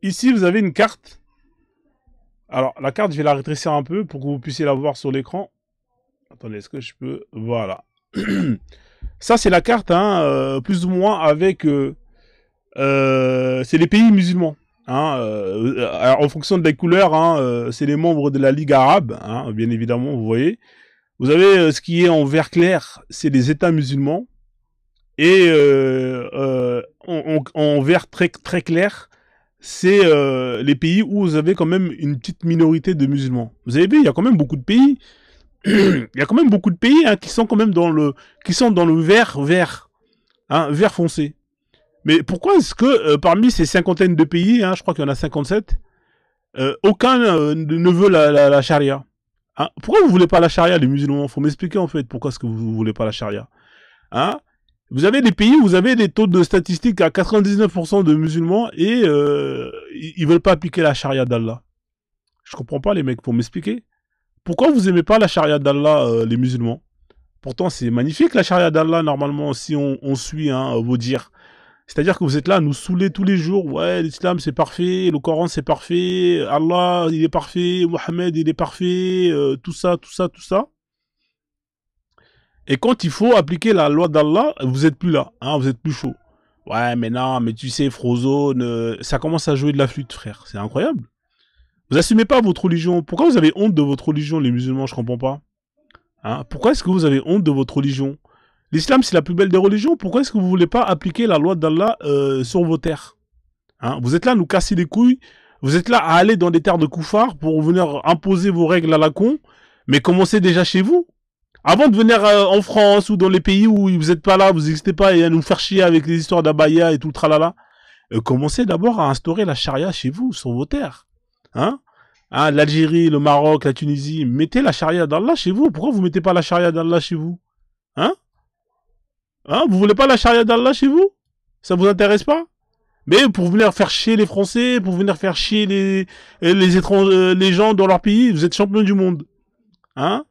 ici, vous avez une carte. Alors, la carte, je vais la rétrécir un peu pour que vous puissiez la voir sur l'écran. Attendez, est-ce que je peux... Voilà. Ça, c'est la carte, hein, plus ou moins avec... c'est les pays musulmans. Hein, alors, en fonction des couleurs, hein, c'est les membres de la Ligue arabe, hein, bien évidemment, vous voyez. Vous avez ce qui est en vert clair, c'est les États musulmans. Et en vert très, très clair, c'est les pays où vous avez quand même une petite minorité de musulmans. Vous avez vu, il y a quand même beaucoup de pays. Il y a quand même beaucoup de pays hein, qui sont quand même qui sont dans le vert, hein, vert foncé. Mais pourquoi est-ce que parmi ces cinquantaines de pays, hein, je crois qu'il y en a 57, aucun ne veut la charia hein? Pourquoi vous voulez pas la charia, les musulmans? Faut m'expliquer en fait pourquoi est-ce que vous voulez pas la charia. Hein? Vous avez des pays où vous avez des taux de statistiques à 99% de musulmans et ils veulent pas appliquer la charia d'Allah. Je comprends pas les mecs, faut m'expliquer. Pourquoi vous aimez pas la charia d'Allah, les musulmans? Pourtant c'est magnifique la charia d'Allah normalement si on suit hein, vos dires. C'est-à-dire que vous êtes là à nous saouler tous les jours. Ouais, l'islam c'est parfait, le Coran c'est parfait, Allah il est parfait, Mohammed il est parfait, tout ça, tout ça, tout ça. Et quand il faut appliquer la loi d'Allah, vous êtes plus là, hein, vous êtes plus chaud. Ouais, mais non, mais tu sais, Frozone, ça commence à jouer de la flûte, frère. C'est incroyable. Vous assumez pas votre religion. Pourquoi vous avez honte de votre religion, les musulmans? Je comprends pas. Hein? Pourquoi est-ce que vous avez honte de votre religion? L'islam, c'est la plus belle des religions. Pourquoi est-ce que vous voulez pas appliquer la loi d'Allah sur vos terres? Hein? Vous êtes là à nous casser les couilles. Vous êtes là à aller dans des terres de koufars pour venir imposer vos règles à la con. Mais commencez déjà chez vous. Avant de venir en France ou dans les pays où vous n'êtes pas là, vous n'existez pas et à nous faire chier avec les histoires d'Abaya et tout le tralala, commencez d'abord à instaurer la charia chez vous, sur vos terres. Hein? Hein, l'Algérie, le Maroc, la Tunisie, mettez la charia d'Allah chez vous. Pourquoi vous mettez pas la charia d'Allah chez vous? Hein? Hein? Vous voulez pas la charia d'Allah chez vous? Ça vous intéresse pas? Mais pour venir faire chier les Français, pour venir faire chier les étrangers, les gens dans leur pays, vous êtes champion du monde. Hein?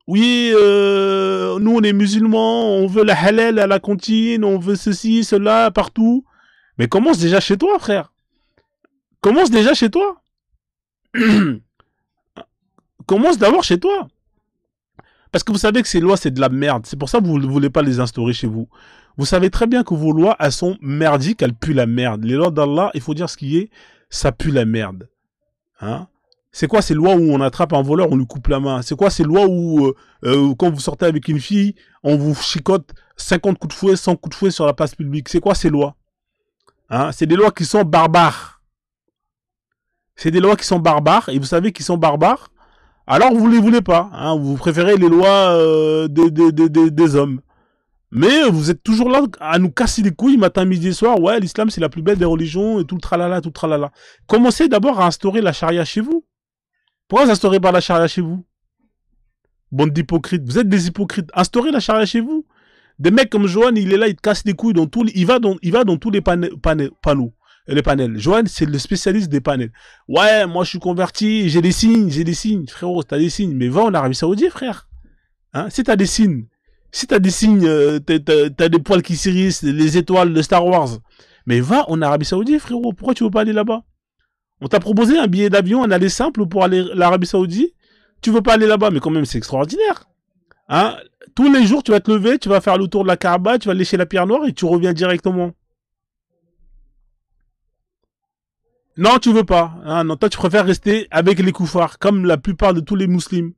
Oui, nous on est musulmans, on veut la halal à la cantine, on veut ceci, cela, partout. Mais commence déjà chez toi, frère. Commence déjà chez toi. Commence d'abord chez toi. Parce que vous savez que ces lois, c'est de la merde. C'est pour ça que vous ne voulez pas les instaurer chez vous. Vous savez très bien que vos lois, elles sont merdiques, elles puent la merde. Les lois d'Allah, il faut dire ce qui est, ça pue la merde. Hein? C'est quoi ces lois où on attrape un voleur, on lui coupe la main? C'est quoi ces lois où, quand vous sortez avec une fille, on vous chicote 50 coups de fouet, 100 coups de fouet sur la place publique? C'est quoi ces lois? Hein? C'est des lois qui sont barbares. C'est des lois qui sont barbares, et vous savez qu'ils sont barbares, alors vous ne les voulez pas. Hein? Vous préférez les lois des hommes. Mais vous êtes toujours là à nous casser les couilles matin, midi et soir. Ouais, l'islam c'est la plus belle des religions, et tout le tralala, tout le tralala. Commencez d'abord à instaurer la charia chez vous. Pourquoi vous instaurez pas la charia chez vous? Bande d'hypocrites. Vous êtes des hypocrites. Instaurez la charia chez vous. Des mecs comme Johan, il est là, il te casse les couilles dans tous les... il va dans tous les panneaux. Les panels. Johan, c'est le spécialiste des panels. Ouais, moi je suis converti, j'ai des signes, Frérot, t'as des signes. Mais va en Arabie Saoudite, frère. Hein? Si t'as des signes, t'as des poils qui s'irissent, les étoiles de Star Wars. Mais va en Arabie Saoudite, frérot. Pourquoi tu veux pas aller là-bas? On t'a proposé un billet d'avion, un aller simple pour aller à l'Arabie Saoudite. Tu veux pas aller là-bas, mais quand même, c'est extraordinaire. Hein? Tous les jours, tu vas te lever, tu vas faire le tour de la Kaaba, tu vas lécher la pierre noire et tu reviens directement. Non, tu veux pas. Hein? Non, toi, tu préfères rester avec les koufars, comme la plupart de tous les musulmans.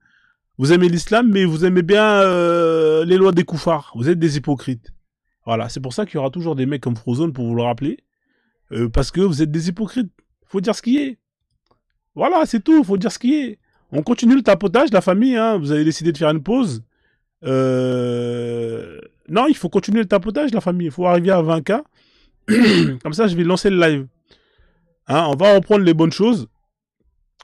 Vous aimez l'islam, mais vous aimez bien les lois des koufars. Vous êtes des hypocrites. Voilà, c'est pour ça qu'il y aura toujours des mecs comme Frozone pour vous le rappeler. Parce que vous êtes des hypocrites. Faut dire ce qui est. Voilà, c'est tout, faut dire ce qui est. On continue le tapotage, la famille, hein. Vous avez décidé de faire une pause. Non, il faut continuer le tapotage, la famille. Il faut arriver à 20K. Comme ça, je vais lancer le live. Hein, on va reprendre les bonnes choses.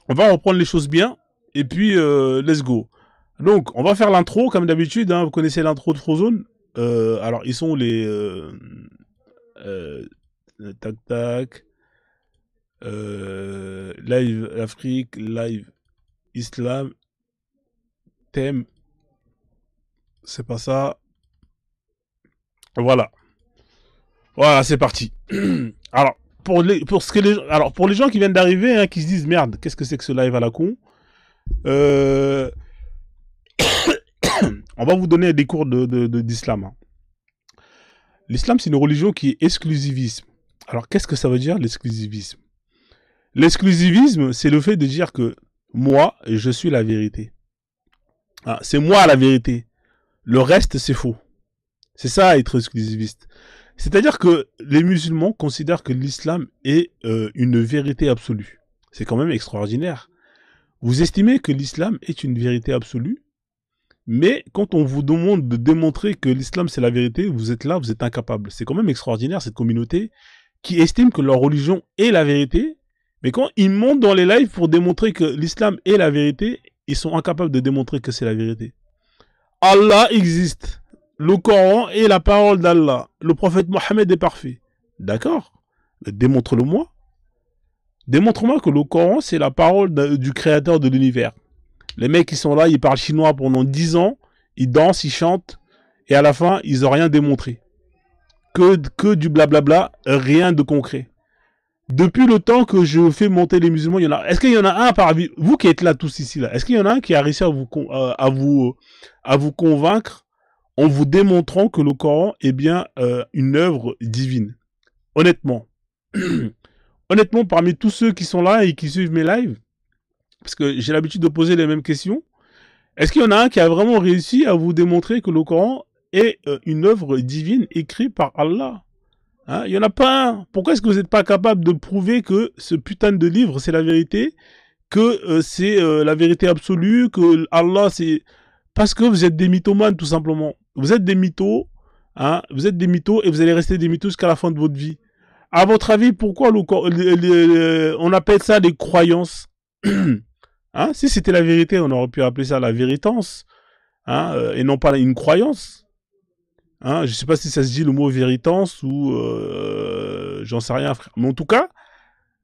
On va reprendre les choses bien. Et puis, let's go. Donc, on va faire l'intro, comme d'habitude. Hein. Vous connaissez l'intro de Frozone. Alors, ils sont les... tac, tac. Live Afrique, live Islam, thème, c'est pas ça. Voilà. Voilà, c'est parti. Alors, pour les gens qui viennent d'arriver, hein, qui se disent merde, qu'est-ce que c'est que ce live à la con, euh, on va vous donner des cours d'islam. Hein. L'islam, c'est une religion qui est exclusiviste. Alors, qu'est-ce que ça veut dire, l'exclusivisme? L'exclusivisme, c'est le fait de dire que moi, je suis la vérité. Ah, c'est moi la vérité. Le reste, c'est faux. C'est ça, être exclusiviste. C'est-à-dire que les musulmans considèrent que l'islam est une vérité absolue. C'est quand même extraordinaire. Vous estimez que l'islam est une vérité absolue, mais quand on vous demande de démontrer que l'islam c'est la vérité, vous êtes là, vous êtes incapable. C'est quand même extraordinaire cette communauté qui estime que leur religion est la vérité, mais quand ils montent dans les lives pour démontrer que l'islam est la vérité, ils sont incapables de démontrer que c'est la vérité. Allah existe. Le Coran est la parole d'Allah. Le prophète Mohammed est parfait. D'accord. Démontre-le-moi. Démontre-moi que le Coran, c'est la parole du créateur de l'univers. Les mecs qui sont là, ils parlent chinois pendant 10 ans, ils dansent, ils chantent, et à la fin, ils n'ont rien démontré. Que du blablabla, rien de concret. Depuis le temps que je fais monter les musulmans, il y en a. Est-ce qu'il y en a un parmi vous qui êtes là tous ici là? Est-ce qu'il y en a un qui a réussi à vous convaincre en vous démontrant que le Coran est bien une œuvre divine? Honnêtement. Honnêtement, parmi tous ceux qui sont là et qui suivent mes lives, parce que j'ai l'habitude de poser les mêmes questions, est-ce qu'il y en a un qui a vraiment réussi à vous démontrer que le Coran est une œuvre divine écrite par Allah? Hein, il n'y en a pas un. Pourquoi est-ce que vous n'êtes pas capable de prouver que ce putain de livre, c'est la vérité, que c'est la vérité absolue, que Allah, c'est... Parce que vous êtes des mythomanes, tout simplement. Vous êtes des mythos, hein, vous êtes des mythos et vous allez rester des mythos jusqu'à la fin de votre vie. À votre avis, pourquoi on appelle ça des croyances? Hein, si c'était la vérité, on aurait pu appeler ça la véritance, hein, et non pas une croyance. Hein, je sais pas si ça se dit le mot véritance ou j'en sais rien, frère. Mais en tout cas,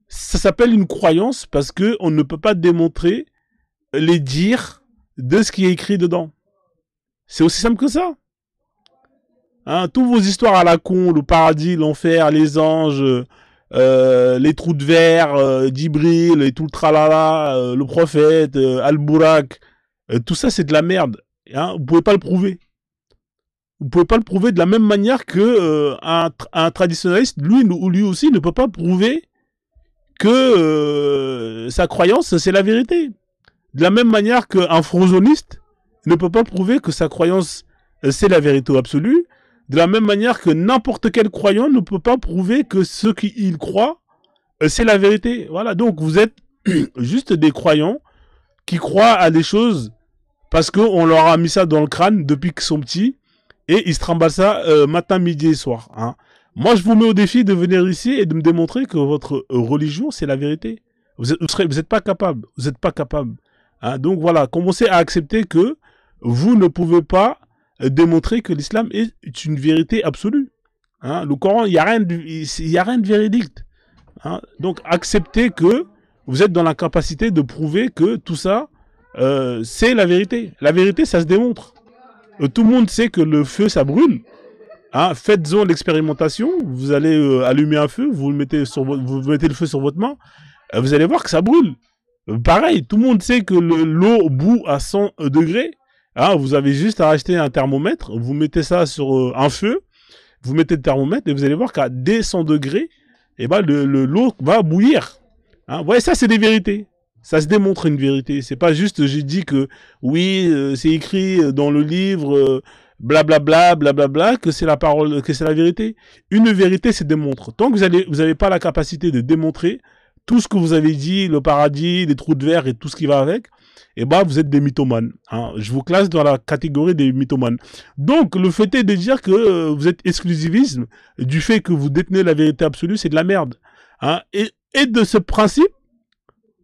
ça s'appelle une croyance parce que on ne peut pas démontrer les dires de ce qui est écrit dedans. C'est aussi simple que ça. Hein, toutes vos histoires à la con, le paradis, l'enfer, les anges, les trous de verre, d'Ibril et tout le tralala, le prophète, Al-Bourak, tout ça c'est de la merde. Hein, vous pouvez pas le prouver. Vous pouvez pas le prouver de la même manière que un traditionnaliste, lui aussi, ne peut pas prouver que sa croyance, c'est la vérité. De la même manière qu'un frozoniste ne peut pas prouver que sa croyance, c'est la vérité absolue. De la même manière que n'importe quel croyant ne peut pas prouver que ce qu'il croit, c'est la vérité. Voilà, donc vous êtes juste des croyants qui croient à des choses parce qu'on leur a mis ça dans le crâne depuis qu'ils sont petits. Et ils se trimballent ça matin, midi et soir. Hein. Moi, je vous mets au défi de venir ici et de me démontrer que votre religion, c'est la vérité. Vous êtes pas capable. Vous n'êtes pas capable. Hein. Donc voilà, commencez à accepter que vous ne pouvez pas démontrer que l'islam est une vérité absolue. Hein. Le Coran, il n'y a rien de véridique. Hein. Donc acceptez que vous êtes dans l'incapacité de prouver que tout ça, c'est la vérité. La vérité, ça se démontre. Tout le monde sait que le feu, ça brûle. Hein, faites-en l'expérimentation. Vous allez allumer un feu, vous mettez le feu sur votre main. Vous allez voir que ça brûle. Pareil, tout le monde sait que l'eau bout à 100 degrés. Hein, vous avez juste à acheter un thermomètre. Vous mettez ça sur un feu. Vous mettez le thermomètre et vous allez voir qu'à des 100 degrés, eh ben, l'eau va bouillir. Hein, ouais, ça, c'est des vérités. Ça se démontre une vérité. C'est pas juste, j'ai dit que oui, c'est écrit dans le livre, blablabla, blablabla, que c'est la parole, que c'est la vérité. Une vérité se démontre. Tant que vous avez pas la capacité de démontrer tout ce que vous avez dit, le paradis, les trous de verre et tout ce qui va avec, eh ben, vous êtes des mythomanes. Hein. Je vous classe dans la catégorie des mythomanes. Donc, le fait est de dire que vous êtes exclusivisme, du fait que vous détenez la vérité absolue, c'est de la merde. Hein. Et de ce principe,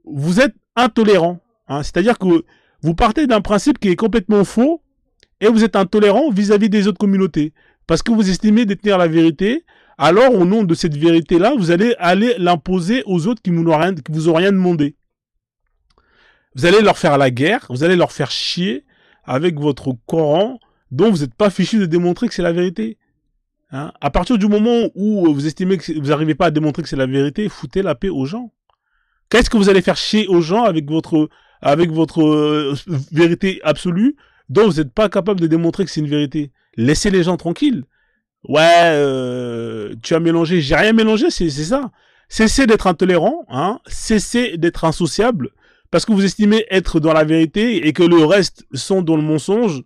vous êtes intolérant. Hein. C'est-à-dire que vous partez d'un principe qui est complètement faux et vous êtes intolérant vis-à-vis des autres communautés. Parce que vous estimez détenir la vérité, alors au nom de cette vérité-là, vous allez l'imposer aux autres qui vous ont rien demandé. Vous allez leur faire la guerre, vous allez leur faire chier avec votre Coran dont vous n'êtes pas fichu de démontrer que c'est la vérité. Hein. À partir du moment où vous estimez que vous n'arrivez pas à démontrer que c'est la vérité, foutez la paix aux gens. Qu'est-ce que vous allez faire chier aux gens avec votre vérité absolue dont vous n'êtes pas capable de démontrer que c'est une vérité? Laissez les gens tranquilles. Ouais, tu as mélangé, j'ai rien mélangé, c'est ça. Cessez d'être intolérant, hein, cessez d'être insociable, parce que vous estimez être dans la vérité et que le reste sont dans le mensonge.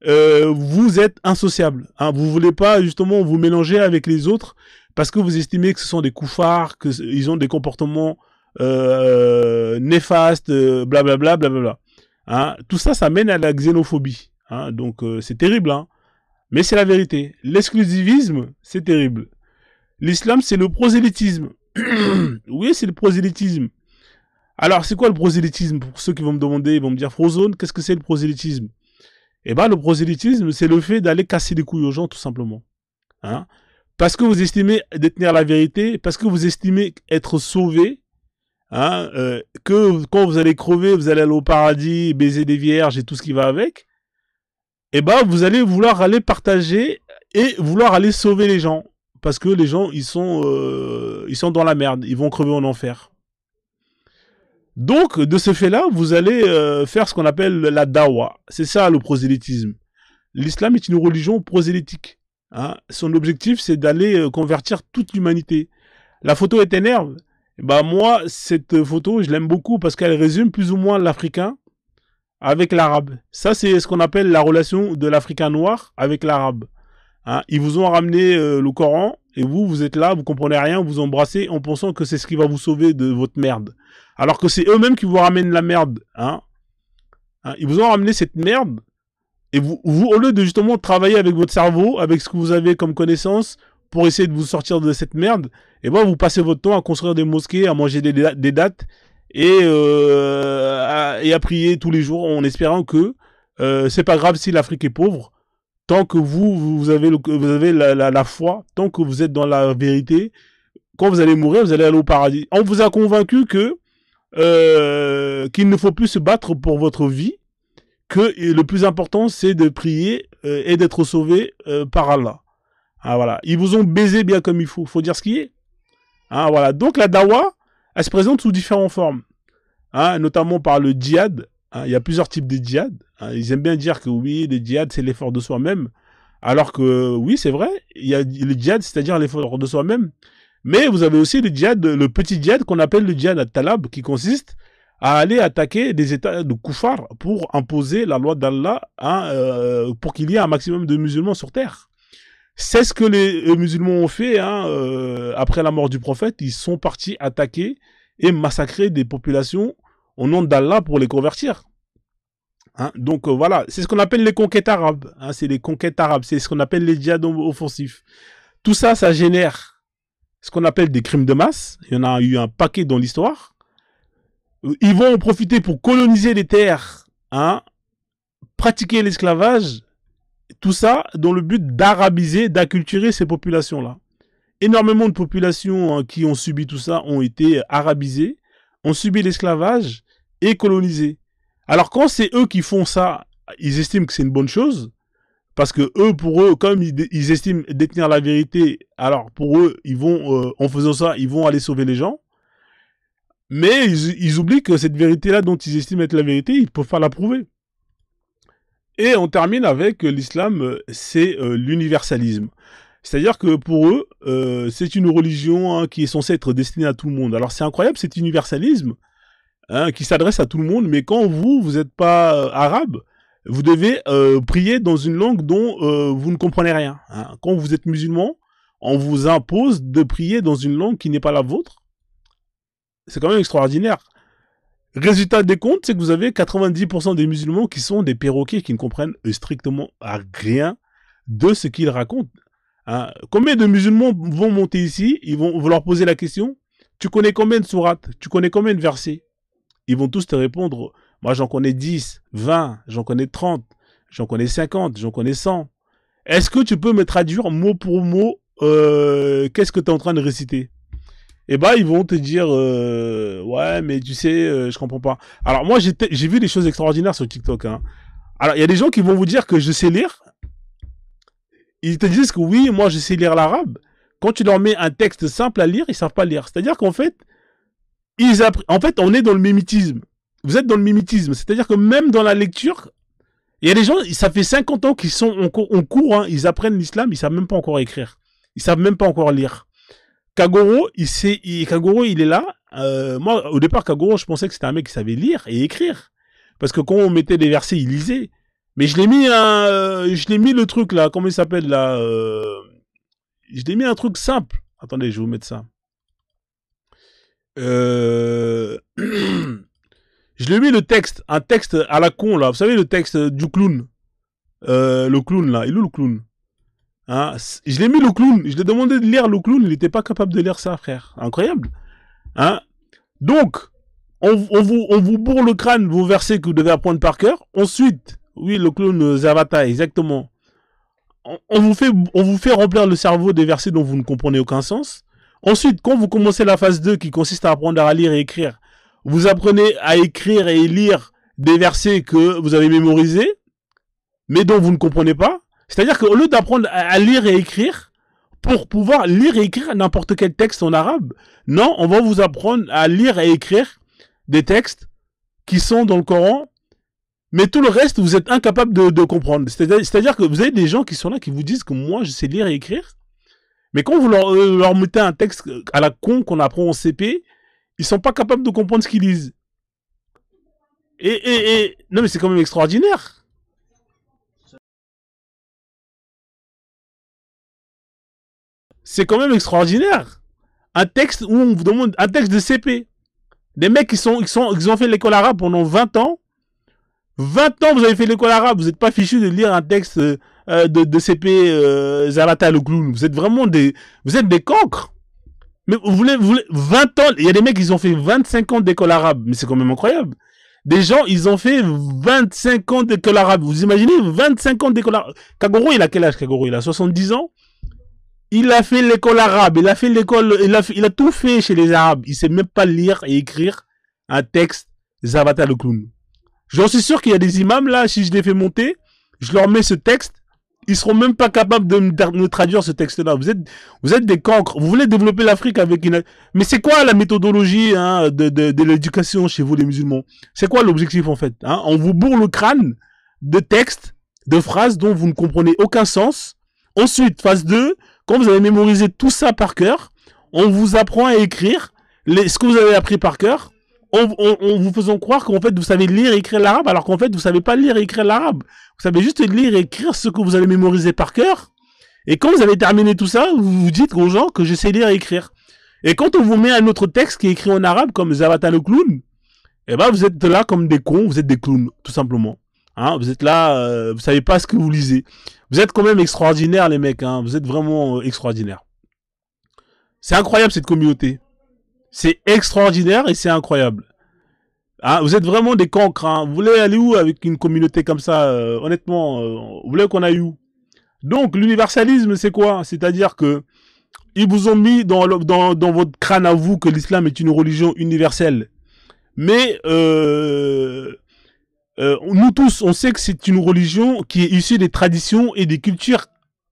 Vous êtes insociable. Hein, vous voulez pas justement vous mélanger avec les autres parce que vous estimez que ce sont des couffards, qu'ils ont des comportements néfastes, blablabla, blablabla. Hein, tout ça, ça mène à la xénophobie. Hein, donc c'est terrible. Hein. Mais c'est la vérité. L'exclusivisme, c'est terrible. L'islam, c'est le prosélytisme. Oui, c'est le prosélytisme. Alors, c'est quoi le prosélytisme? Pour ceux qui vont me demander, ils vont me dire, Frozone, qu'est-ce que c'est le prosélytisme? Eh ben, le prosélytisme, c'est le fait d'aller casser les couilles aux gens, tout simplement. Hein? Parce que vous estimez détenir la vérité, parce que vous estimez être sauvé, hein, que quand vous allez crever, vous allez aller au paradis, baiser des vierges et tout ce qui va avec, eh ben, vous allez vouloir aller partager et vouloir aller sauver les gens. Parce que les gens, ils sont dans la merde, ils vont crever en enfer. Donc, de ce fait-là, vous allez faire ce qu'on appelle la dawa. C'est ça, le prosélytisme. L'islam est une religion prosélytique. Hein. Son objectif, c'est d'aller convertir toute l'humanité. La photo est énerve. Bah moi, cette photo, je l'aime beaucoup parce qu'elle résume plus ou moins l'Africain avec l'Arabe. Ça, c'est ce qu'on appelle la relation de l'Africain noir avec l'Arabe. Hein. Ils vous ont ramené le Coran et vous êtes là, vous comprenez rien, vous embrassez en pensant que c'est ce qui va vous sauver de votre merde. Alors que c'est eux-mêmes qui vous ramènent la merde. Hein. Hein. Ils vous ont ramené cette merde. Et vous, au lieu de justement travailler avec votre cerveau, avec ce que vous avez comme connaissance, pour essayer de vous sortir de cette merde, et ben vous passez votre temps à construire des mosquées, à manger des dattes, et à prier tous les jours en espérant que c'est pas grave si l'Afrique est pauvre, tant que vous avez la foi, tant que vous êtes dans la vérité, quand vous allez mourir, vous allez aller au paradis. On vous a convaincu que qu'il ne faut plus se battre pour votre vie, que le plus important c'est de prier et d'être sauvé par Allah. Ah, voilà. Ils vous ont baisé bien comme il faut dire ce qui est. Ah, voilà. Donc la dawa, elle se présente sous différentes formes, hein, notamment par le djihad. Hein, il y a plusieurs types de djihad. Hein, ils aiment bien dire que oui, le djihad c'est l'effort de soi-même, alors que oui c'est vrai, il y a le djihad, c'est-à-dire l'effort de soi-même. Mais vous avez aussi le djihad, le petit djihad qu'on appelle le djihad al-talab, qui consiste à aller attaquer des états de koufar pour imposer la loi d'Allah, hein, pour qu'il y ait un maximum de musulmans sur terre. C'est ce que les musulmans ont fait hein, après la mort du prophète. Ils sont partis attaquer et massacrer des populations au nom d'Allah pour les convertir. Hein, donc voilà, c'est ce qu'on appelle les conquêtes arabes. Hein, c'est les conquêtes arabes, c'est ce qu'on appelle les djihad offensifs. Tout ça, ça génère ce qu'on appelle des crimes de masse. Il y en a eu un paquet dans l'histoire. Ils vont en profiter pour coloniser les terres, hein, pratiquer l'esclavage, tout ça dans le but d'arabiser, d'acculturer ces populations-là. Énormément de populations hein, qui ont subi tout ça ont été arabisées, ont subi l'esclavage et colonisées. Alors quand c'est eux qui font ça, ils estiment que c'est une bonne chose, parce que eux, pour eux, comme ils estiment détenir la vérité, alors pour eux, ils vont, en faisant ça, ils vont aller sauver les gens. Mais ils oublient que cette vérité-là dont ils estiment être la vérité, ils ne peuvent pas la prouver. Et on termine avec l'islam, c'est l'universalisme. C'est-à-dire que pour eux, c'est une religion hein, qui est censée être destinée à tout le monde. Alors c'est incroyable cet universalisme hein, qui s'adresse à tout le monde, mais quand vous n'êtes pas arabe, vous devez prier dans une langue dont vous ne comprenez rien. Hein. Quand vous êtes musulman, on vous impose de prier dans une langue qui n'est pas la vôtre. C'est quand même extraordinaire. Résultat des comptes, c'est que vous avez 90% des musulmans qui sont des perroquets qui ne comprennent strictement rien de ce qu'ils racontent. Hein. Combien de musulmans vont monter ici, vous leur poser la question, tu connais combien de sourates, tu connais combien de versets? Ils vont tous te répondre, moi j'en connais 10, 20, j'en connais 30, j'en connais 50, j'en connais 100. Est-ce que tu peux me traduire mot pour mot qu'est-ce que tu es en train de réciter? Eh ben, ils vont te dire, ouais, mais tu sais, je comprends pas. Alors, moi, j'ai vu des choses extraordinaires sur TikTok. Hein. Alors, il y a des gens qui vont vous dire que je sais lire. Ils te disent que oui, moi je sais lire l'arabe. Quand tu leur mets un texte simple à lire, ils savent pas lire. C'est-à-dire qu'en fait, en fait, on est dans le mimétisme. Vous êtes dans le mimétisme. C'est-à-dire que même dans la lecture, il y a des gens, ça fait 50 ans qu'ils sont en cours, hein, ils apprennent l'islam, ils savent même pas encore écrire. Ils savent même pas encore lire. Kagoro, Kagoro, il est là. Moi, au départ, Kagoro, je pensais que c'était un mec qui savait lire et écrire. Parce que quand on mettait des versets, il lisait. Mais je l'ai mis le truc là, comment il s'appelle là je l'ai mis un truc simple. Attendez, je vais vous mettre ça. Je lui ai mis le texte, un texte à la con là. Vous savez le texte du clown, le clown là. Il est où le clown, hein? Je l'ai mis le clown. Je lui ai demandé de lire le clown. Il n'était pas capable de lire ça, frère. Incroyable, hein? Donc, on vous bourre le crâne vos versets que vous devez apprendre par cœur. Ensuite, oui, le clown Zavata, exactement. On vous fait remplir le cerveau des versets dont vous ne comprenez aucun sens. Ensuite, quand vous commencez la phase 2 qui consiste à apprendre à lire et écrire, vous apprenez à écrire et lire des versets que vous avez mémorisés, mais dont vous ne comprenez pas. C'est-à-dire qu'au lieu d'apprendre à lire et écrire, pour pouvoir lire et écrire n'importe quel texte en arabe, non, on va vous apprendre à lire et écrire des textes qui sont dans le Coran, mais tout le reste, vous êtes incapable de comprendre. C'est-à-dire que vous avez des gens qui sont là, qui vous disent que moi, je sais lire et écrire, mais quand vous leur mettez un texte à la con qu'on apprend en CP, ils sont pas capables de comprendre ce qu'ils lisent. Non mais c'est quand même extraordinaire. C'est quand même extraordinaire. Un texte où on vous demande un texte de CP. Des mecs qui ont fait l'école arabe pendant 20 ans. 20 ans vous avez fait l'école arabe, vous n'êtes pas fichu de lire un texte de CP Zarata le clown. Vous êtes vraiment des cancres. Mais vous voulez 20 ans, il y a des mecs qui ont fait 25 ans d'école arabe, mais c'est quand même incroyable. Des gens, ils ont fait 25 ans d'école arabe. Vous imaginez 25 ans d'école arabe. Kagoro, il a quel âge Kagoro? Il a 70 ans. Il a fait l'école arabe, il a fait l'école, il a tout fait chez les arabes. Il sait même pas lire et écrire un texte Zavata le clown. J'en suis sûr qu'il y a des imams là, si je les fais monter, je leur mets ce texte, ils seront même pas capables de me traduire ce texte-là. Vous êtes des cancres. Vous voulez développer l'Afrique avec une... Mais c'est quoi la méthodologie hein, de l'éducation chez vous les musulmans? C'est quoi l'objectif en fait hein? On vous bourre le crâne de textes, de phrases dont vous ne comprenez aucun sens. Ensuite, phase 2, quand vous avez mémorisé tout ça par cœur, on vous apprend à écrire ce que vous avez appris par cœur, en vous faisant croire qu'en fait vous savez lire et écrire l'arabe, alors qu'en fait vous savez pas lire et écrire l'arabe. Vous savez juste lire et écrire ce que vous avez mémorisé par cœur. Et quand vous avez terminé tout ça, vous vous dites aux gens que je sais lire et écrire. Et quand on vous met un autre texte qui est écrit en arabe, comme Zavata le clown, eh ben vous êtes là comme des cons, vous êtes des clowns, tout simplement. Hein, vous êtes là, vous savez pas ce que vous lisez. Vous êtes quand même extraordinaires les mecs, hein, vous êtes vraiment extraordinaires. C'est incroyable cette communauté. C'est extraordinaire et c'est incroyable. Hein, vous êtes vraiment des cancres. Hein. Vous voulez aller où avec une communauté comme ça honnêtement, vous voulez qu'on aille où? Donc, l'universalisme, c'est quoi? C'est-à-dire que ils vous ont mis dans votre crâne à vous que l'islam est une religion universelle. Mais nous tous, on sait que c'est une religion qui est issue des traditions et des cultures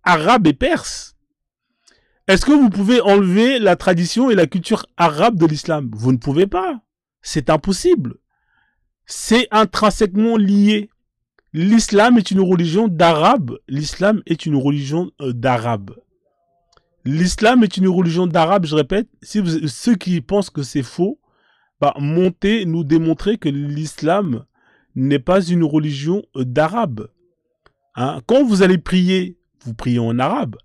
arabes et perses. Est-ce que vous pouvez enlever la tradition et la culture arabe de l'islam? Vous ne pouvez pas. C'est impossible. C'est intrinsèquement lié. L'islam est une religion d'arabe. L'islam est une religion d'arabe. L'islam est une religion d'arabe, je répète. Si ceux qui pensent que c'est faux, bah, montez nous démontrer que l'islam n'est pas une religion d'arabe. Hein? Quand vous allez prier, vous priez en arabe.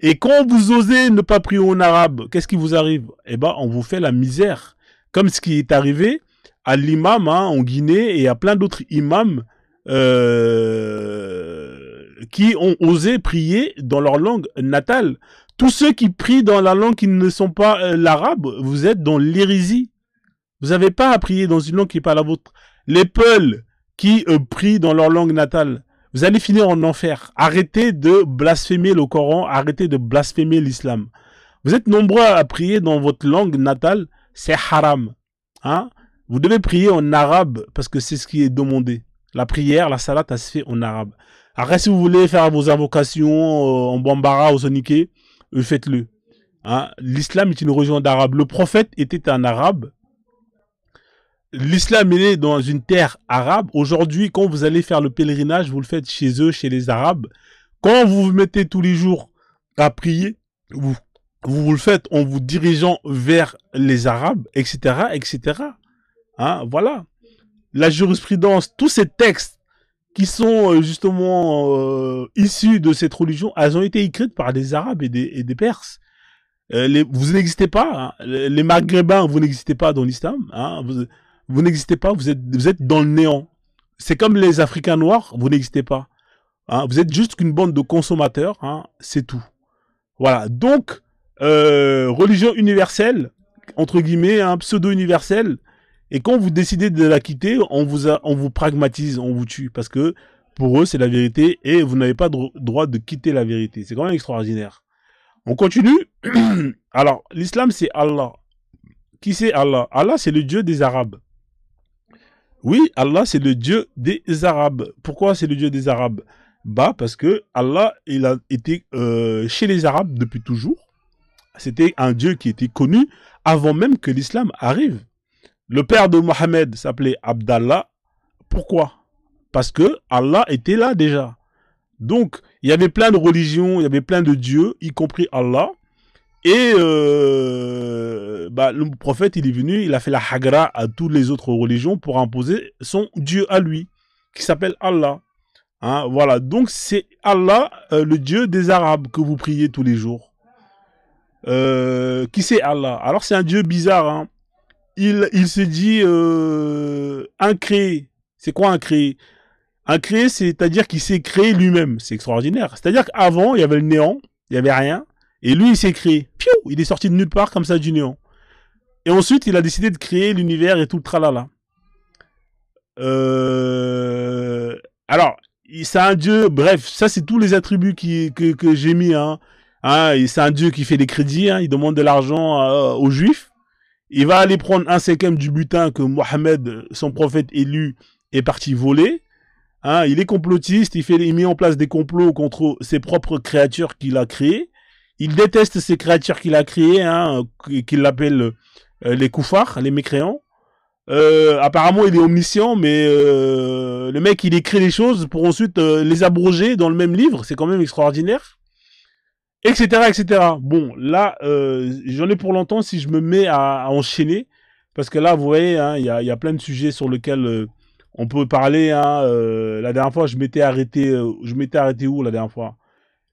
Et quand vous osez ne pas prier en arabe, qu'est-ce qui vous arrive? Eh ben, on vous fait la misère. Comme ce qui est arrivé à l'imam hein, en Guinée et à plein d'autres imams qui ont osé prier dans leur langue natale. Tous ceux qui prient dans la langue qui ne sont pas l'arabe, vous êtes dans l'hérésie. Vous n'avez pas à prier dans une langue qui n'est pas la vôtre. Les Peuls qui prient dans leur langue natale, vous allez finir en enfer. Arrêtez de blasphémer le Coran, arrêtez de blasphémer l'islam. Vous êtes nombreux à prier dans votre langue natale, c'est haram. Hein? Vous devez prier en arabe parce que c'est ce qui est demandé. La prière, la salat, ça se fait en arabe. Après, si vous voulez faire vos invocations en Bambara ou Soniké, faites-le. Hein? L'islam est une religion d'arabe. Le prophète était un arabe. L'islam est né dans une terre arabe. Aujourd'hui, quand vous allez faire le pèlerinage, vous le faites chez eux, chez les arabes. Quand vous vous mettez tous les jours à prier, vous le faites en vous dirigeant vers les arabes, etc., etc. Hein, voilà. La jurisprudence, tous ces textes qui sont justement issus de cette religion, elles ont été écrites par des arabes et des perses. Vous n'existez pas. Hein. Les maghrébins, vous n'existez pas dans l'islam. Hein. Vous n'existez pas. Vous êtes dans le néant. C'est comme les Africains noirs, vous n'existez pas. Hein. Vous êtes juste qu'une bande de consommateurs. Hein. C'est tout. Voilà. Donc, religion universelle, entre guillemets, hein, pseudo-universelle. Et quand vous décidez de la quitter, on vous pragmatise, on vous tue. Parce que pour eux, c'est la vérité. Et vous n'avez pas droit de quitter la vérité. C'est quand même extraordinaire. On continue. Alors, l'islam, c'est Allah. Qui c'est Allah? Allah, c'est le Dieu des Arabes. Oui, Allah, c'est le Dieu des Arabes. Pourquoi c'est le Dieu des Arabes? Bah, parce que Allah, il a été chez les Arabes depuis toujours. C'était un Dieu qui était connu avant même que l'islam arrive. Le père de Mohammed s'appelait Abdallah. Pourquoi? Parce que Allah était là déjà. Donc, il y avait plein de religions, il y avait plein de dieux, y compris Allah. Et le prophète, il est venu, il a fait la hagra à toutes les autres religions pour imposer son Dieu à lui, qui s'appelle Allah. Hein, voilà, donc c'est Allah, le Dieu des Arabes, que vous priez tous les jours. Qui c'est Allah? Alors c'est un Dieu bizarre. Hein. Il se dit incréé. C'est quoi incréé? Incréé, c'est-à-dire qu'il s'est créé lui-même. C'est extraordinaire. C'est-à-dire qu'avant, il y avait le néant, il n'y avait rien. Et lui, il s'est créé. Piou, il est sorti de nulle part comme ça du néant. Et ensuite, il a décidé de créer l'univers et tout le tralala. Alors, c'est un dieu, bref, ça c'est tous les attributs que j'ai mis. Hein. Hein, c'est un dieu qui fait des crédits, hein, il demande de l'argent aux juifs. Il va aller prendre un cinquième du butin que Mohammed, son prophète élu, est parti voler. Hein, il est complotiste, il met en place des complots contre ses propres créatures qu'il a créées. Il déteste ces créatures qu'il a créées, hein, qu'il appelle les koufars, les mécréants. Apparemment, il est omniscient, mais le mec, il écrit les choses pour ensuite les abroger dans le même livre. C'est quand même extraordinaire. Etc., etc. Bon, là, j'en ai pour longtemps si je me mets à enchaîner. Parce que là, vous voyez, hein, y a plein de sujets sur lesquels on peut parler. Hein, la dernière fois, je m'étais arrêté où la dernière fois?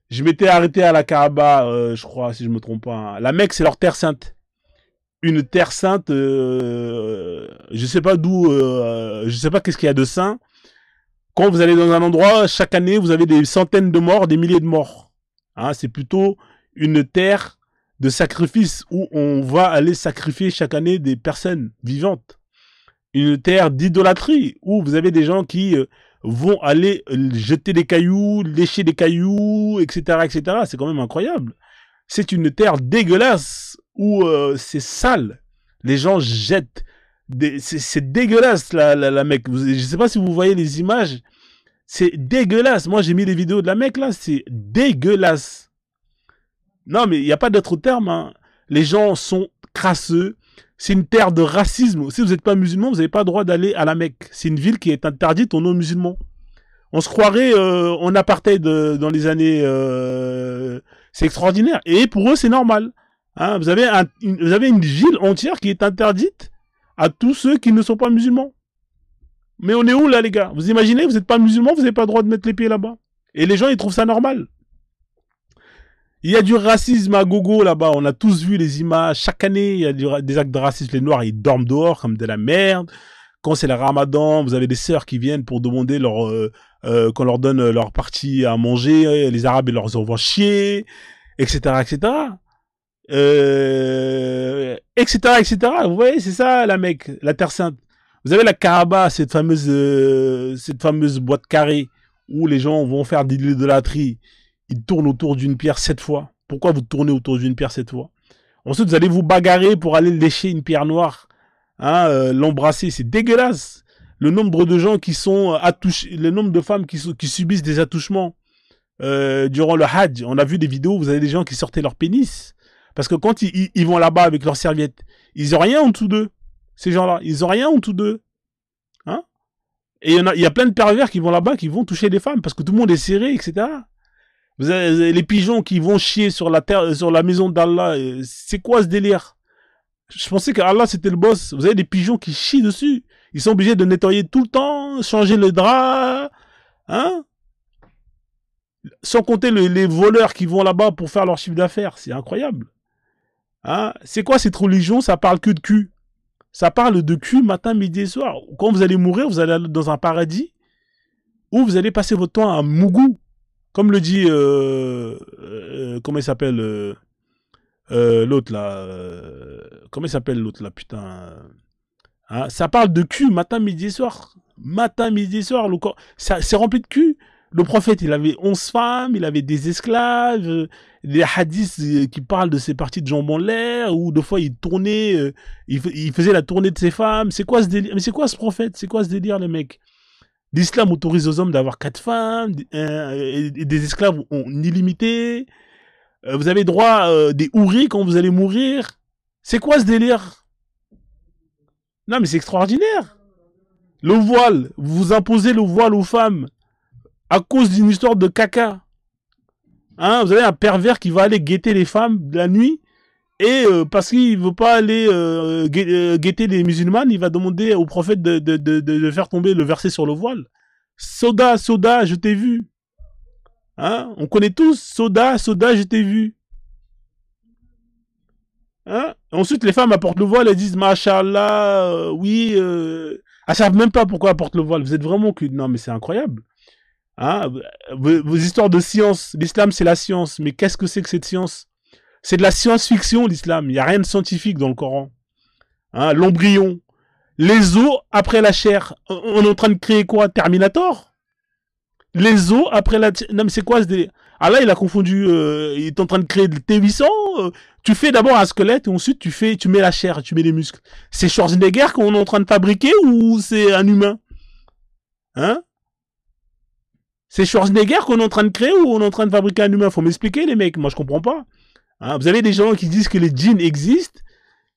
Je m'étais arrêté à la Kaaba, je crois, si je me trompe pas. Hein. La Mecque, c'est leur terre sainte. Une terre sainte, je sais pas d'où, je sais pas qu'est-ce qu'il y a de saint. Quand vous allez dans un endroit, chaque année, vous avez des centaines de morts, des milliers de morts. Hein, c'est plutôt une terre de sacrifice où on va aller sacrifier chaque année des personnes vivantes. Une terre d'idolâtrie où vous avez des gens qui vont aller jeter des cailloux, lécher des cailloux, etc., etc. C'est quand même incroyable. C'est une terre dégueulasse où c'est sale. Les gens jettent. C'est dégueulasse la Mecque. Je sais pas si vous voyez les images. C'est dégueulasse. Moi, j'ai mis les vidéos de la Mecque là. C'est dégueulasse. Non, mais il n'y a pas d'autre terme. Hein. Les gens sont crasseux. C'est une terre de racisme. Si vous n'êtes pas musulman, vous n'avez pas le droit d'aller à la Mecque. C'est une ville qui est interdite aux non-musulmans. On se croirait en apartheid dans les années... c'est extraordinaire. Et pour eux, c'est normal. Hein, vous avez une ville entière qui est interdite à tous ceux qui ne sont pas musulmans. Mais on est où là, les gars? Vous imaginez, vous n'êtes pas musulman, vous n'avez pas le droit de mettre les pieds là-bas. Et les gens, ils trouvent ça normal. Il y a du racisme à gogo là-bas. On a tous vu les images. Chaque année, il y a des actes de racisme. Les Noirs, ils dorment dehors comme de la merde. Quand c'est le Ramadan, vous avez des sœurs qui viennent pour demander qu'on leur donne leur partie à manger. Les Arabes, ils leur envoient chier, etc., etc. Etc., etc. Vous voyez, c'est ça la Mecque, la Terre Sainte. Vous avez la Kaaba, cette fameuse boîte carrée où les gens vont faire de l'idolâtrie. Ils tournent autour d'une pierre 7 fois. Pourquoi vous tournez autour d'une pierre 7 fois? Ensuite, vous allez vous bagarrer pour aller lécher une pierre noire, hein, l'embrasser. C'est dégueulasse. le nombre de gens qui sont attouchés, le nombre de femmes qui subissent des attouchements durant le Hajj. On a vu des vidéos où vous avez des gens qui sortaient leur pénis. Parce que quand ils vont là-bas avec leurs serviettes, ils ont rien en dessous d'eux. Ces gens-là, ils ont rien en dessous d'eux. Hein? Et il y a plein de pervers qui vont là-bas, qui vont toucher des femmes, parce que tout le monde est serré, etc. Vous avez les pigeons qui vont chier sur la terre, sur la maison d'Allah. C'est quoi ce délire? Je pensais qu'Allah c'était le boss. Vous avez des pigeons qui chient dessus. Ils sont obligés de nettoyer tout le temps, changer le drap. Hein? Sans compter les voleurs qui vont là-bas pour faire leur chiffre d'affaires. C'est incroyable. Hein? C'est quoi cette religion? Ça parle que de cul. Ça parle de cul matin, midi et soir. Quand vous allez mourir, vous allez aller dans un paradis où vous allez passer votre temps à Mougou. Comme le dit, comment il s'appelle l'autre là comment il s'appelle l'autre là, putain. Hein? Ça parle de cul matin, midi et soir. Matin, midi et soir. Le corps, c'est rempli de cul. Le prophète, il avait 11 femmes, il avait des esclaves, des hadiths qui parlent de ses parties de jambes en l'air, ou deux fois il tournait, il faisait la tournée de ses femmes. C'est quoi ce délire? Mais c'est quoi ce prophète? C'est quoi ce délire, les mecs? L'islam autorise aux hommes d'avoir 4 femmes, et des esclaves illimité. Vous avez droit des houris quand vous allez mourir. C'est quoi ce délire? Non, mais c'est extraordinaire. Le voile, vous imposez le voile aux femmes à cause d'une histoire de caca. Hein, vous avez un pervers qui va aller guetter les femmes la nuit, et parce qu'il veut pas aller guetter les musulmanes, il va demander au prophète de faire tomber le verset sur le voile. Soda, Soda, je t'ai vu. Hein, on connaît tous Soda, Soda, je t'ai vu. Hein? Ensuite, les femmes apportent le voile, elles disent Machallah, oui. Elles savent même pas pourquoi elles apportent le voile. Vous êtes vraiment que... Non, mais c'est incroyable. Hein? Vos histoires de science. L'islam, c'est la science. Mais qu'est-ce que c'est que cette science? C'est de la science-fiction, l'islam. Il n'y a rien de scientifique dans le Coran. Hein? L'embryon. Les os après la chair. On est en train de créer quoi? Terminator? Les os après la... Non, mais c'est quoi ce délire? Ah là, il a confondu... il est en train de créer le T800. Tu fais d'abord un squelette et ensuite tu mets la chair, tu mets les muscles. C'est Schwarzenegger qu'on est en train de fabriquer ou c'est un humain? Hein? C'est Schwarzenegger qu'on est en train de créer ou on est en train de fabriquer un humain? Faut m'expliquer, les mecs. Moi, je comprends pas. Hein? Vous avez des gens qui disent que les djinns existent.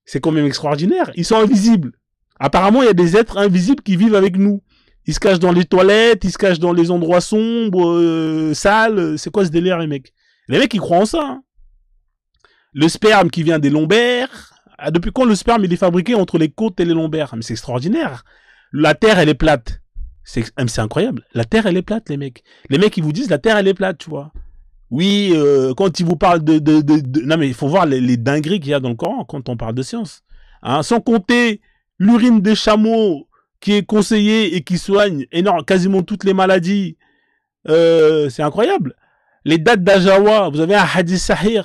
C'est quand même extraordinaire. Ils sont invisibles. Apparemment, il y a des êtres invisibles qui vivent avec nous. Ils se cachent dans les toilettes, ils se cachent dans les endroits sombres, sales. C'est quoi ce délire, les mecs? Les mecs, ils croient en ça. Hein? Le sperme qui vient des lombaires. Ah, depuis quand le sperme il est fabriqué entre les côtes et les lombaires? Mais c'est extraordinaire. La Terre, elle est plate. C'est incroyable. La Terre, elle est plate, les mecs. Les mecs, ils vous disent la Terre, elle est plate, tu vois. Oui, quand ils vous parlent Non, mais il faut voir les dingueries qu'il y a dans le Coran quand on parle de science. Hein, sans compter l'urine des chameaux qui est conseillée et qui soigne quasiment toutes les maladies. C'est incroyable. Les dates d'Ajawa, vous avez un hadith sahih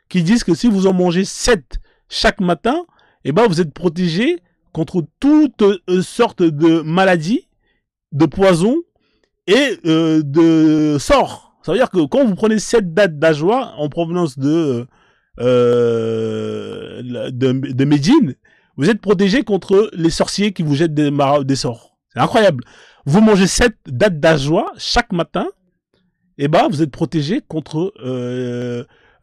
qui disent que si vous en mangez 7 chaque matin, eh ben vous êtes protégé contre toutes sortes de maladies, de poisons et de sorts. Ça veut dire que quand vous prenez 7 dates d'Ajawa en provenance de Médine, vous êtes protégé contre les sorciers qui vous jettent des sorts. C'est incroyable. Vous mangez 7 dates d'Ajawa chaque matin, et ben vous êtes protégé contre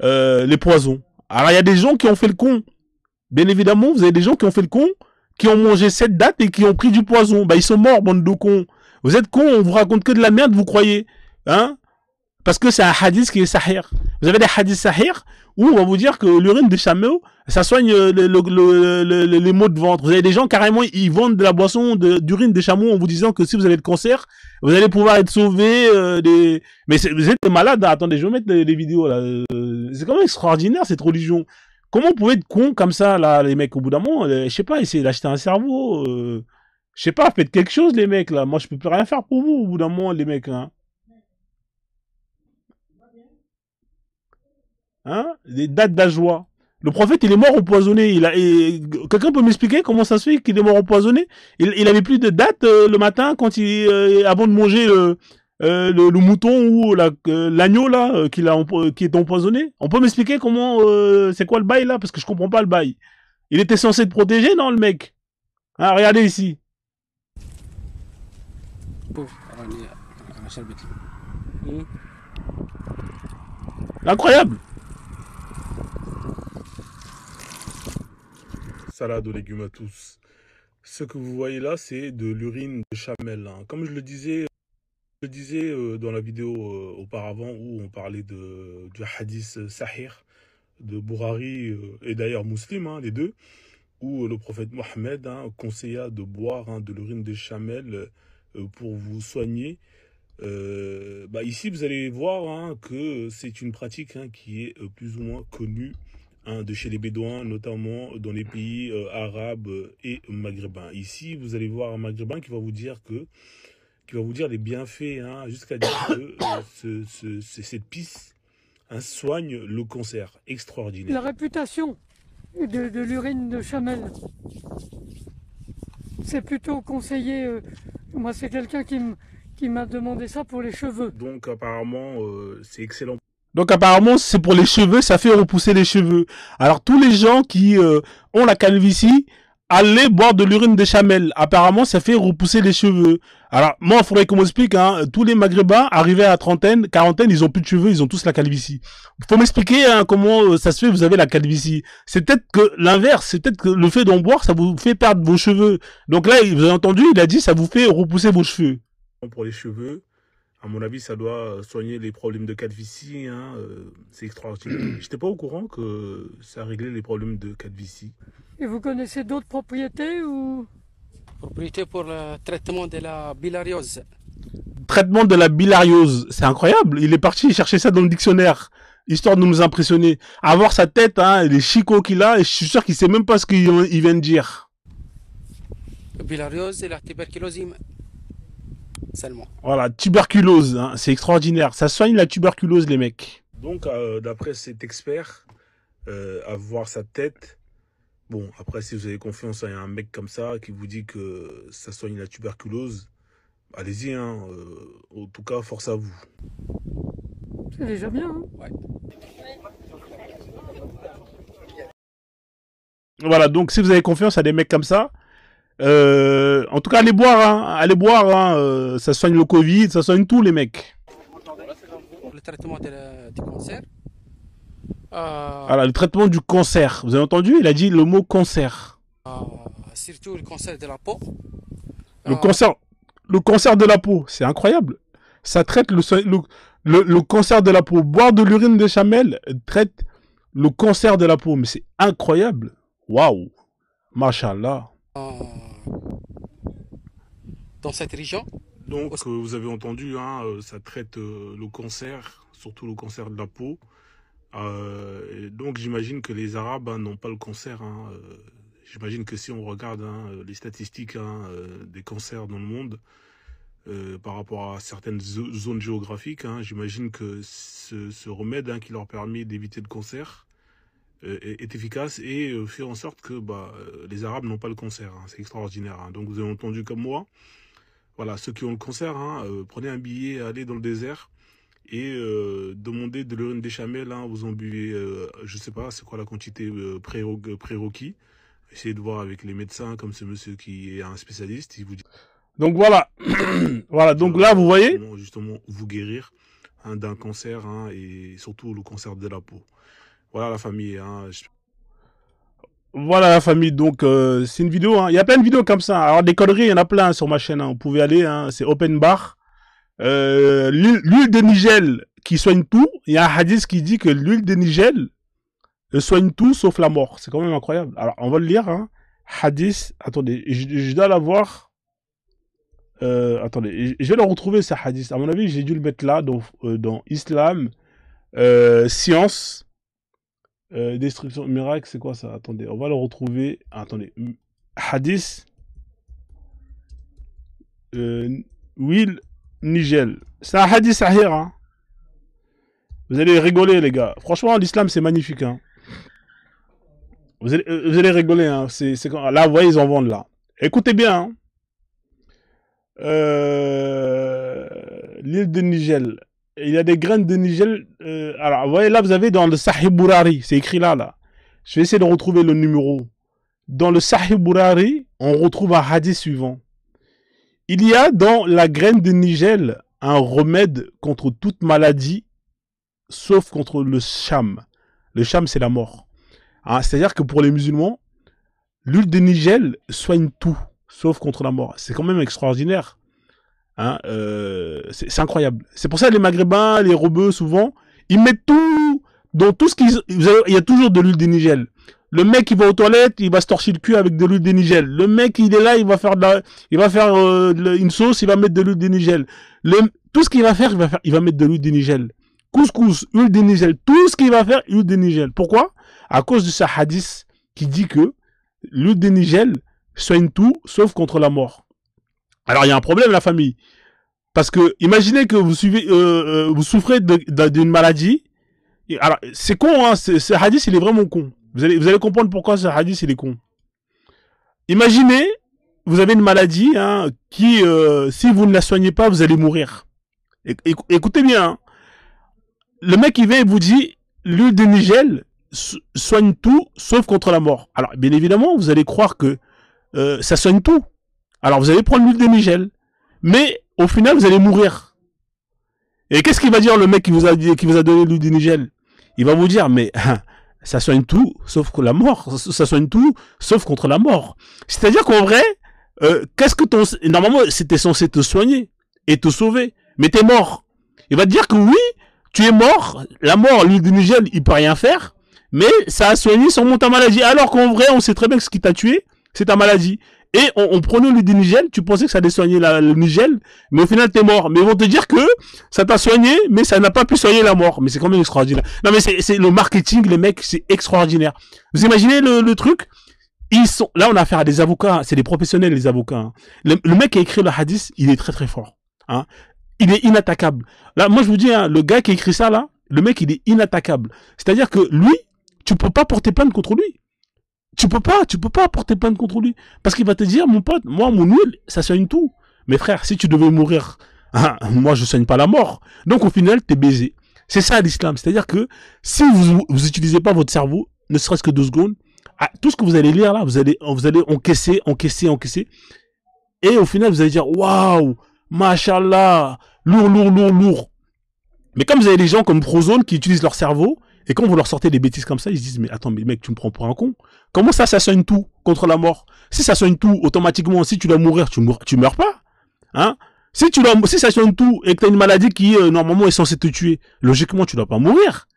les poisons. Alors il y a des gens qui ont fait le con. Bien évidemment, vous avez des gens qui ont fait le con, qui ont mangé cette date et qui ont pris du poison. Bah ils sont morts, bande de cons. Vous êtes cons, on vous raconte que de la merde, vous croyez. Hein? Parce que c'est un hadith qui est sahih. Vous avez des hadiths sahih où on va vous dire que l'urine des chameaux, ça soigne les maux de ventre. Vous avez des gens, carrément, ils vendent de la boisson d'urine des chameaux en vous disant que si vous avez le cancer, vous allez pouvoir être sauvé. Mais vous êtes malade. Hein. Attendez, je vais mettre les vidéos là. C'est quand même extraordinaire cette religion. Comment vous pouvez être con comme ça, là, les mecs, au bout d'un moment, je sais pas, essayez d'acheter un cerveau. Je sais pas, faites quelque chose, les mecs, là. Moi, je peux plus rien faire pour vous, au bout d'un moment, les mecs, hein. Hein? Les dates d'Ajoie. Le prophète, il est mort empoisonné. Quelqu'un peut m'expliquer comment ça se fait qu'il est mort empoisonné? Il avait plus de date le matin quand avant de manger le mouton ou l'agneau là qui est empoisonné. On peut m'expliquer comment c'est quoi le bail là? Parce que je comprends pas le bail. Il était censé te protéger, non, le mec? Hein, regardez ici. Incroyable. Salade aux légumes à tous. Ce que vous voyez là, c'est de l'urine de chamel, hein. Comme je le disais dans la vidéo auparavant où on parlait du hadith Sahih de Bourari et d'ailleurs Muslim, hein, les deux, où le prophète Mohammed conseilla de boire de l'urine de chamel pour vous soigner. Ici, vous allez voir que c'est une pratique qui est plus ou moins connue de chez les Bédouins, notamment dans les pays arabes et maghrébins. Ici, vous allez voir un maghrébin qui va vous dire les bienfaits, jusqu'à dire que cette pisse soigne le cancer. Extraordinaire. La réputation de l'urine de chamel, c'est plutôt conseillé. Moi, c'est quelqu'un qui m'a demandé ça pour les cheveux. Donc apparemment, c'est excellent. Donc apparemment, c'est pour les cheveux, ça fait repousser les cheveux. Alors tous les gens qui ont la calvitie, allez boire de l'urine de chamel. Apparemment, ça fait repousser les cheveux. Alors moi, il faudrait qu'on m'explique, tous les maghrébins arrivés à trentaine, quarantaine, ils ont plus de cheveux, ils ont tous la calvitie. Faut m'expliquer comment ça se fait, vous avez la calvitie. C'est peut-être que l'inverse, c'est peut-être que le fait d'en boire, ça vous fait perdre vos cheveux. Donc là, vous avez entendu, il a dit, ça vous fait repousser vos cheveux. Pour les cheveux, à mon avis, ça doit soigner les problèmes de calvitie. C'est extraordinaire. Je n'étais pas au courant que ça réglait les problèmes de calvitie. Et vous connaissez d'autres propriétés ou... Propriété pour le traitement de la bilariose. Traitement de la bilariose, c'est incroyable. Il est parti chercher ça dans le dictionnaire, histoire de nous impressionner. À voir sa tête, les chicots qu'il a, et je suis sûr qu'il ne sait même pas ce qu'il vient de dire. La bilariose et la tuberculose seulement. Voilà, tuberculose, c'est extraordinaire. Ça soigne la tuberculose, les mecs. Donc, d'après cet expert, à voir sa tête, bon, après, si vous avez confiance à un mec comme ça qui vous dit que ça soigne la tuberculose, allez-y, en tout cas, force à vous. C'est déjà bien, Ouais. Voilà, donc si vous avez confiance à des mecs comme ça, en tout cas, allez boire, ça soigne le Covid, ça soigne tout, les mecs. Le traitement du cancer. Voilà, le traitement du cancer. Vous avez entendu? Il a dit le mot cancer. Surtout le cancer de la peau. Le cancer de la peau, c'est incroyable. Ça traite le cancer de la peau. Boire de l'urine de chamel traite le cancer de la peau. Mais c'est incroyable. Waouh. Mashallah. Dans cette région. Donc, vous avez entendu, ça traite le cancer, surtout le cancer de la peau. Donc, j'imagine que les Arabes n'ont pas le cancer. J'imagine que si on regarde les statistiques des cancers dans le monde, par rapport à certaines zones géographiques, j'imagine que ce remède qui leur permet d'éviter le cancer est efficace et fait en sorte que les Arabes n'ont pas le cancer. C'est extraordinaire. Donc, vous avez entendu comme moi. Voilà, ceux qui ont le cancer, prenez un billet, allez dans le désert et demandez de l'urine des chamels. Vous en buvez, je sais pas, c'est quoi la quantité prérequis. Essayez de voir avec les médecins, comme ce monsieur qui est un spécialiste, il vous dit. Donc voilà, voilà. Donc là, vous voyez, justement, vous guérir d'un cancer et surtout le cancer de la peau. Voilà la famille. Voilà la famille, donc c'est une vidéo, il y a plein de vidéos comme ça. Alors des conneries, il y en a plein sur ma chaîne, vous pouvez aller, c'est open bar. L'huile de Nigel qui soigne tout, il y a un hadith qui dit que l'huile de Nigel soigne tout sauf la mort. C'est quand même incroyable. Alors on va le lire, hadith, attendez, je dois l'avoir. Attendez, je vais le retrouver ce hadith. À mon avis, j'ai dû le mettre là, dans Islam, science. Destruction, miracle, c'est quoi ça? Attendez, on va le retrouver. Attendez. Hadith. Will Nigel. C'est un hadith sahih. Vous allez rigoler, les gars. Franchement, l'islam, c'est magnifique. Vous allez rigoler. Là, vous voyez, ils en vendent là. Écoutez bien. L'île de Nigel. Il y a des graines de Nigel. Alors, vous voyez, là, vous avez dans le Sahih Bourari. C'est écrit là. Je vais essayer de retrouver le numéro. Dans le Sahih Bourari, on retrouve un hadith suivant. Il y a dans la graine de nigel un remède contre toute maladie, sauf contre le sham. Le sham, c'est la mort. Hein, c'est-à-dire que pour les musulmans, l'huile de nigel soigne tout, sauf contre la mort. C'est quand même extraordinaire. Hein, c'est incroyable. C'est pour ça que les Maghrébins, les Rebeux, souvent, ils mettent tout dans tout ce qu'ils... Il y a toujours de l'huile de nigel. Le mec, il va aux toilettes, il va se torcher le cul avec de l'huile de nigel. Le mec, il est là, il va faire, une sauce, il va mettre de l'huile de nigel. Tout ce qu'il va faire, il va mettre de l'huile de nigel. Couscous, huile de nigel. Tout ce qu'il va faire, huile de nigel. Pourquoi? À cause de ce hadith qui dit que l'huile de nigel soigne tout, sauf contre la mort. Alors, il y a un problème, la famille. Parce que, imaginez que vous souffrez d'une maladie. Alors, c'est con, hein, ce hadith, il est vraiment con. Vous allez comprendre pourquoi ce hadith, il est con. Imaginez, vous avez une maladie, hein, qui, si vous ne la soignez pas, vous allez mourir. Écoutez bien, hein. Le mec, il vient et vous dit, l'huile de nigel soigne tout, sauf contre la mort. Alors, bien évidemment, vous allez croire que ça soigne tout. Alors, vous allez prendre l'huile de nigel. Mais, au final, vous allez mourir. Et qu'est-ce qu'il va dire, le mec qui vous a donné l'huile de nigel? Il va vous dire, mais ça soigne tout, sauf que la mort. Ça soigne tout, sauf contre la mort. C'est-à-dire qu'en vrai, normalement, c'était censé te soigner et te sauver. Mais t'es mort. Il va te dire que oui, tu es mort. La mort, l'huile de nigel, il peut rien faire. Mais ça a soigné sans ta maladie. Alors qu'en vrai, on sait très bien que ce qui t'a tué, c'est ta maladie. Et on prenait l'huile de nigel, tu pensais que ça allait soigner le nigel, mais au final t'es mort. Mais ils vont te dire que ça t'a soigné, mais ça n'a pas pu soigner la mort. Mais c'est quand même extraordinaire. Non mais c'est le marketing, les mecs, c'est extraordinaire. Vous imaginez le truc? Là on a affaire à des avocats, c'est des professionnels les avocats. Hein. Le mec qui a écrit le hadith, il est très très fort. Hein. Il est inattaquable. Là, moi je vous dis, hein, le gars qui a écrit ça là, le mec il est inattaquable. C'est-à-dire que lui, tu peux pas porter plainte contre lui. Tu peux pas porter plainte contre lui. Parce qu'il va te dire, mon pote, moi, mon huile, ça soigne tout. Mais frère, si tu devais mourir, hein, moi, je soigne pas la mort. Donc, au final, t'es baisé. C'est ça, l'islam. C'est-à-dire que, si vous utilisez pas votre cerveau, ne serait-ce que 2 secondes, tout ce que vous allez lire là, vous allez encaisser. Et au final, vous allez dire, waouh, machallah, lourd. Mais comme vous avez des gens comme Prozone qui utilisent leur cerveau, et quand vous leur sortez des bêtises comme ça, ils se disent, mais attends, mais mec, tu me prends pour un con. Comment ça soigne tout contre la mort? Si ça soigne tout, automatiquement, si tu dois mourir, tu meurs pas. Hein? Si ça soigne tout et que tu as une maladie qui, normalement, est censée te tuer, logiquement, tu dois pas mourir.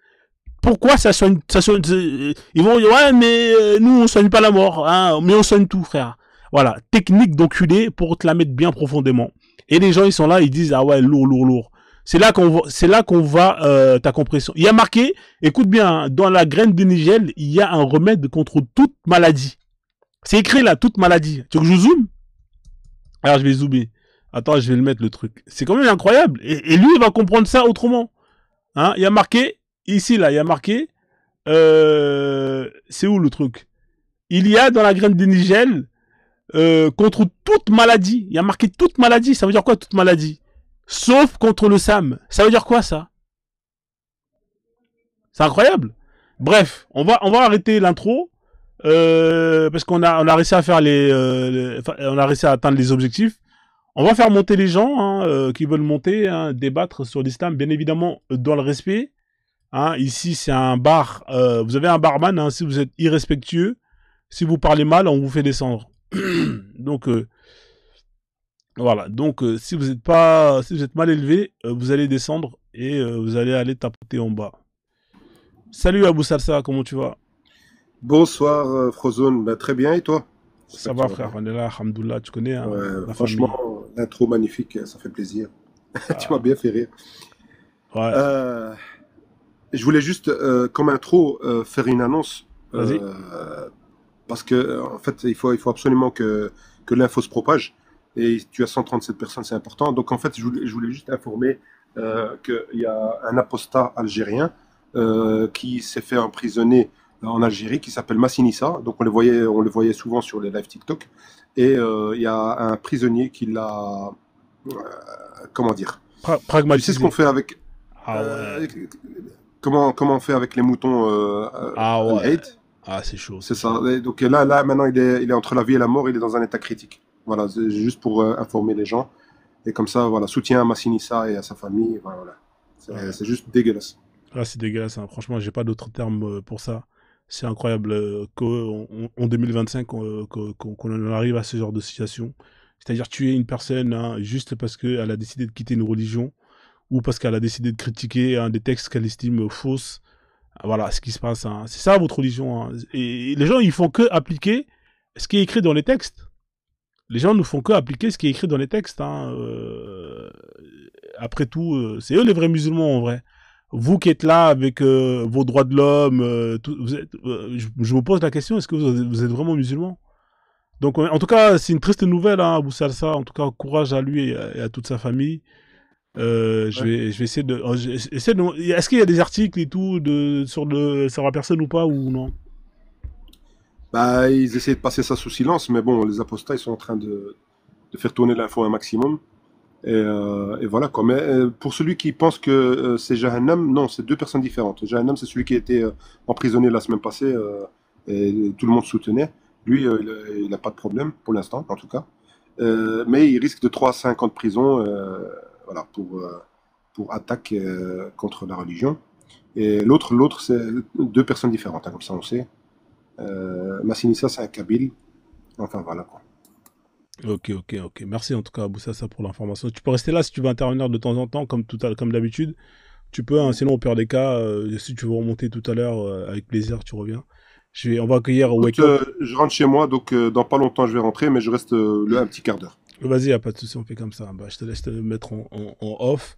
Pourquoi ça soigne, ils vont dire, ouais, mais nous, on soigne pas la mort, hein, mais on soigne tout, frère. Voilà, technique d'enculé pour te la mettre bien profondément. Et les gens, ils sont là, ils disent, ah ouais, lourd. C'est là qu'on va ta compression. Il y a marqué, écoute bien, hein, dans la graine de nigel, il y a un remède contre toute maladie. C'est écrit là, toute maladie. Tu veux que je zoome? Alors je vais zoomer. Attends, je vais le mettre le truc. C'est quand même incroyable. Et lui, il va comprendre ça autrement. Hein, il y a marqué, ici là, il y a marqué, c'est où le truc? Il y a dans la graine de nigel, contre toute maladie. Il y a marqué toute maladie. Ça veut dire quoi toute maladie? Sauf contre le SAM. Ça veut dire quoi, ça? C'est incroyable. Bref, on va arrêter l'intro. Parce qu'on a réussi à faire on a réussi à atteindre les objectifs. On va faire monter les gens, hein, qui veulent monter, hein, débattre sur l'islam, bien évidemment, dans le respect. Hein, ici, c'est un bar. Vous avez un barman, hein, si vous êtes irrespectueux. Si vous parlez mal, on vous fait descendre. Donc, voilà, donc si vous êtes mal élevé, vous allez descendre et vous allez aller tapoter en bas. Salut Abou Salsa, comment tu vas? Bonsoir Frozone, bah, très bien et toi? Ça va frère, on est là, alhamdoulilah, tu connais, hein, Ouais, la franchement, l'intro magnifique, ça fait plaisir. Tu m'as bien fait rire. Ouais. Je voulais juste, comme intro, faire une annonce. Vas-y. Parce que, en fait, il faut absolument que l'info se propage. Et tu as 137 personnes, c'est important. Donc, en fait, je voulais juste informer qu'il y a un apostat algérien qui s'est fait emprisonner en Algérie, qui s'appelle Massinissa. Donc, on le voyait souvent sur les lives TikTok. Et il y a un prisonnier qui l'a... comment dire? Pragmatisé. Tu sais ce qu'on fait avec... Ah ouais. Comment on fait avec les moutons Ah ouais. Al-Aid? Ah, c'est chaud. C'est ça. Et donc là, maintenant, il est entre la vie et la mort. Il est dans un état critique. Voilà, c'est juste pour informer les gens. Et comme ça, voilà, soutien à Massinissa et à sa famille. Et voilà. Ouais. C'est juste dégueulasse. Ah, c'est dégueulasse, hein. Franchement, j'ai pas d'autres termes pour ça. C'est incroyable qu'en 2025, qu'on en arrive à ce genre de situation. C'est-à-dire tuer une personne, hein, juste parce qu'elle a décidé de quitter une religion ou parce qu'elle a décidé de critiquer des textes qu'elle estime fausses. Voilà ce qui se passe, hein. C'est ça votre religion, hein. Et les gens, ils font que appliquer ce qui est écrit dans les textes. Les gens ne font que appliquer ce qui est écrit dans les textes, hein. Après tout, c'est eux les vrais musulmans en vrai. Vous qui êtes là avec vos droits de l'homme, je me pose la question, est-ce que vous êtes vraiment musulman? Donc en tout cas, c'est une triste nouvelle, hein, Abou Salsa. En tout cas, courage à lui et à toute sa famille. Ouais. Je vais essayer de, est-ce qu'il y a des articles et tout sur la personne ou pas ou non? Bah, ils essaient de passer ça sous silence, mais bon, les apostats, ils sont en train de faire tourner l'info un maximum. Et voilà quoi. Mais pour celui qui pense que c'est Jahannam, non, c'est deux personnes différentes. Jahannam, c'est celui qui a été emprisonné la semaine passée et tout le monde soutenait. Lui, il n'a pas de problème pour l'instant, en tout cas. Mais il risque de 3 à 5 ans de prison voilà, pour attaque contre la religion. Et l'autre, c'est deux personnes différentes, hein, comme ça on sait. Massinissa, c'est un Kabyle. Enfin voilà quoi. Ok. Merci en tout cas, Abou Salsa, pour l'information. Tu peux rester là si tu veux intervenir de temps en temps, comme d'habitude. Tu peux, hein, sinon au pire des cas, si tu veux remonter tout à l'heure, avec plaisir, tu reviens. On va accueillir Écoute, Wake Up. je rentre chez moi, donc dans pas longtemps je vais rentrer, mais je reste là un petit quart d'heure. Vas-y, y a pas de souci, on fait comme ça. Bah, je te laisse te mettre en off.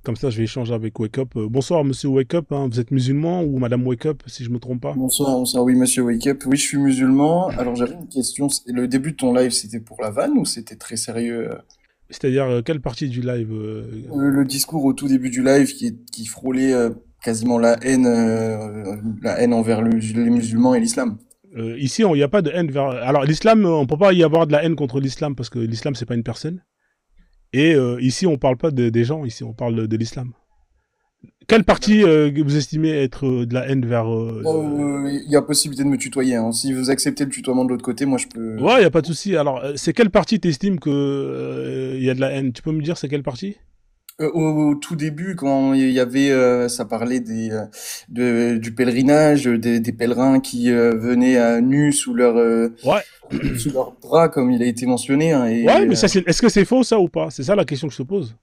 Comme ça, je vais échanger avec Wake Up. Bonsoir, monsieur Wake Up, hein. Vous êtes musulman ou madame Wake Up, si je me trompe pas? Bonsoir, bonsoir, oui, monsieur Wake Up. Oui, je suis musulman. Alors, j'avais une question. Le début de ton live, c'était pour la vanne ou c'était très sérieux? C'est-à-dire, quelle partie du live Le discours au tout début du live qui frôlait quasiment la haine envers les musulmans et l'islam. Ici, il n'y a pas de haine vers... Alors, l'islam, on peut pas y avoir de la haine contre l'islam parce que l'islam, c'est pas une personne. Et ici, on parle pas des gens, ici, on parle de l'islam. Quelle partie vous estimez être de la haine vers... Il y a possibilité de me tutoyer, hein. Si vous acceptez le tutoiement de l'autre côté, moi je peux. Ouais, il n'y a pas de souci. Alors, c'est quelle partie t'estimes que y a de la haine? Tu peux me dire c'est quelle partie? Au tout début, quand il y avait, ça parlait du pèlerinage, des pèlerins qui venaient à nus Ouais. sous leur drap, comme il a été mentionné, hein, Ouais, mais ça, est-ce que c'est faux, ça, ou pas? C'est ça la question que je te pose.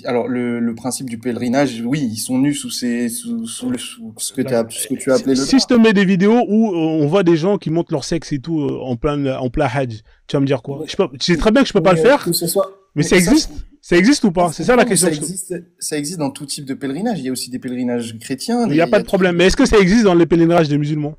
alors le principe du pèlerinage, oui, ils sont nus sous ce que ce que tu as appelé le Si je drap. te mets des vidéos où on voit des gens qui montrent leur sexe et tout en plein Hajj, tu vas me dire quoi? Je sais très bien que je peux pas le faire, Que ce soit, mais mais ça existe? Ça existe ou pas? C'est ça la question. Ça existe dans tout type de pèlerinage. Il y a aussi des pèlerinages chrétiens. Il n'y a pas de problème. Mais est-ce que ça existe dans les pèlerinages des musulmans?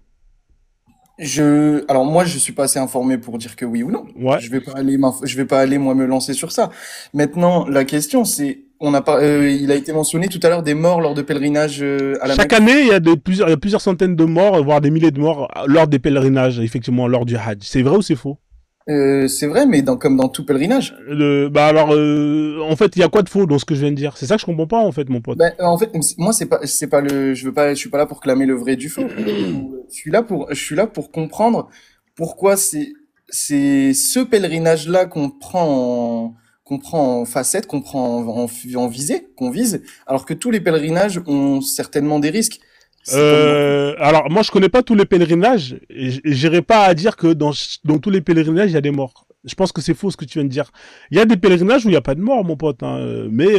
Alors moi, je suis pas assez informé pour dire que oui ou non. Ouais. Je vais pas aller moi me lancer sur ça. Maintenant, la question c'est, il a été mentionné tout à l'heure des morts lors de pèlerinages à la Chaque Mecque. année, il y a plusieurs centaines de morts, voire des milliers de morts lors des pèlerinages, effectivement, lors du Hajj. C'est vrai ou c'est faux? C'est vrai, mais comme dans tout pèlerinage. Bah alors, en fait, il y a quoi de faux dans ce que je viens de dire? C'est ça que je comprends pas, en fait, mon pote. Ben, en fait, moi, c'est pas je suis pas là pour clamer le vrai du faux. Je suis là pour comprendre pourquoi c'est ce pèlerinage-là qu'on prend en facette, qu'on prend en visée, qu'on vise, alors que tous les pèlerinages ont certainement des risques. C'est comme Alors, moi, je connais pas tous les pèlerinages, et j'irai pas à dire que dans tous les pèlerinages, il y a des morts. Je pense que c'est faux ce que tu viens de dire. Il y a des pèlerinages où il n'y a pas de mort, mon pote, hein. Mais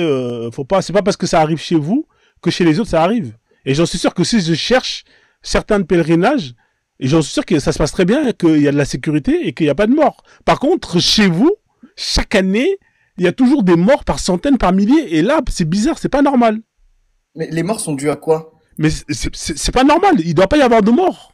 c'est pas parce que ça arrive chez vous que chez les autres ça arrive. Et j'en suis sûr que si je cherche certains pèlerinages, et j'en suis sûr que ça se passe très bien, qu'il y a de la sécurité et qu'il n'y a pas de mort. Par contre, chez vous, chaque année, il y a toujours des morts par centaines, par milliers. Et là, c'est bizarre, c'est pas normal. Mais les morts sont dus à quoi? Mais c'est pas normal, il doit pas y avoir de morts.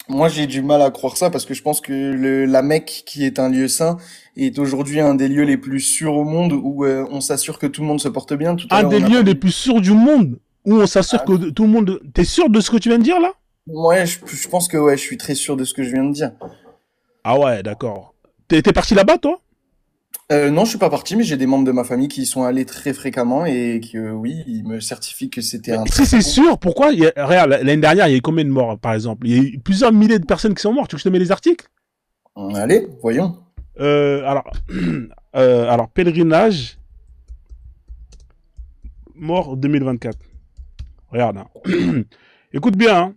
Moi, j'ai du mal à croire ça parce que je pense que la Mecque, qui est un lieu saint, est aujourd'hui un des lieux les plus sûrs au monde où on s'assure que tout le monde se porte bien. Tout à Un l'heure, des on a lieux parlé- les plus sûrs du monde, où on s'assure que tout le monde... T'es sûr de ce que tu viens de dire, là? Ouais, je pense que ouais, je suis très sûr de ce que je viens de dire. Ah ouais, d'accord. T'es parti là-bas, toi? Non, je suis pas parti, mais j'ai des membres de ma famille qui y sont allés très fréquemment et qui, oui, ils me certifient que c'était un Si très c'est bon. sûr, pourquoi Regarde, l'année dernière, il y a eu combien de morts, par exemple? Il y a eu plusieurs milliers de personnes qui sont mortes. Tu veux que je te mets les articles? Allez, voyons. Alors, alors, pèlerinage, mort 2024. Regarde. Hein. Écoute bien. Hein.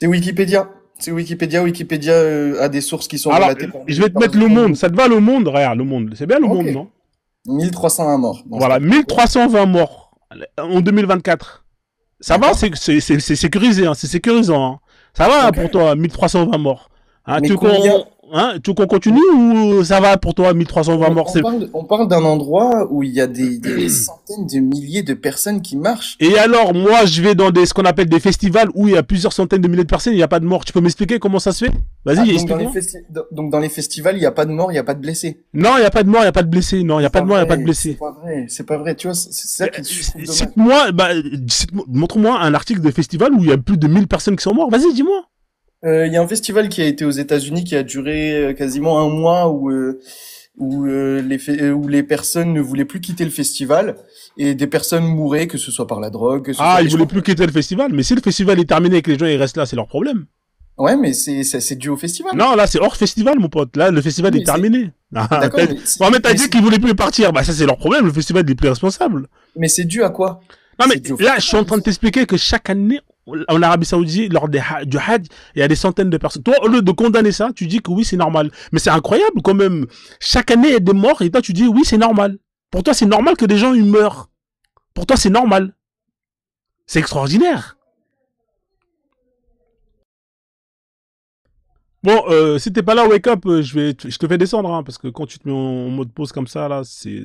C'est Wikipédia. C'est Wikipédia. Wikipédia a des sources qui sont Alors, relatées je vais te mettre le monde. Ça te va le monde? Regarde, le monde. C'est bien le monde, non? 1301 morts. Bon, voilà, 1320 morts en 2024. Ça va, c'est sécurisé, hein, c'est sécurisant. Hein. Ça va pour toi, 1320 morts. Hein, tu veux qu'on continue ou ça va pour toi, 1320 morts? On parle d'un endroit où il y a des centaines de milliers de personnes qui marchent. Et alors, moi, je vais dans ce qu'on appelle des festivals où il y a plusieurs centaines de milliers de personnes, il n'y a pas de morts. Tu peux m'expliquer comment ça se fait? Vas-y, explique-moi. Donc dans les festivals, il n'y a pas de morts, il n'y a pas de blessés. Non, il n'y a pas de morts, il n'y a pas de blessés. Non, il n'y a pas de morts, il n'y a pas de blessés. C'est pas vrai. Tu vois, c'est ça qui montre-moi un article de festival où il y a plus de 1000 personnes qui sont mortes. Vas-y, dis-moi. Il y a un festival qui a été aux États-Unis qui a duré quasiment un mois où les personnes ne voulaient plus quitter le festival et des personnes mouraient, que ce soit par la drogue. Ils voulaient plus quitter le festival, mais si le festival est terminé et que les gens ils restent là, c'est leur problème. Ouais, mais c'est dû au festival. Non, là c'est hors festival, mon pote. Là, le festival est terminé. D'accord. Mais t'as dit qu'ils voulaient plus partir. Bah ça c'est leur problème. Le festival est plus responsable. Mais c'est dû à quoi? Non mais là, je suis en train de t'expliquer que chaque année, en Arabie Saoudite, lors du Hajj, il y a des centaines de personnes. Toi, au lieu de condamner ça, tu dis que oui, c'est normal. Mais c'est incroyable quand même. Chaque année, il y a des morts et toi, tu dis oui, c'est normal. Pour toi, c'est normal que des gens ils meurent. Pour toi, c'est normal. C'est extraordinaire. Bon, si t'es pas là, wake up, je te fais descendre, hein, parce que quand tu te mets en mode pause comme ça, là, c'est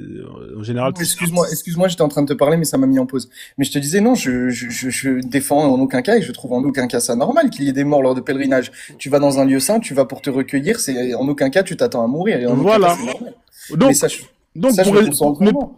en général. Excuse-moi, j'étais en train de te parler, mais ça m'a mis en pause. Mais je te disais non, je défends en aucun cas et je trouve en aucun cas ça normal qu'il y ait des morts lors de pèlerinage. Tu vas dans un lieu saint, tu vas pour te recueillir, c'est en aucun cas tu t'attends à mourir. Et en voilà. Aucun cas, c'est normal.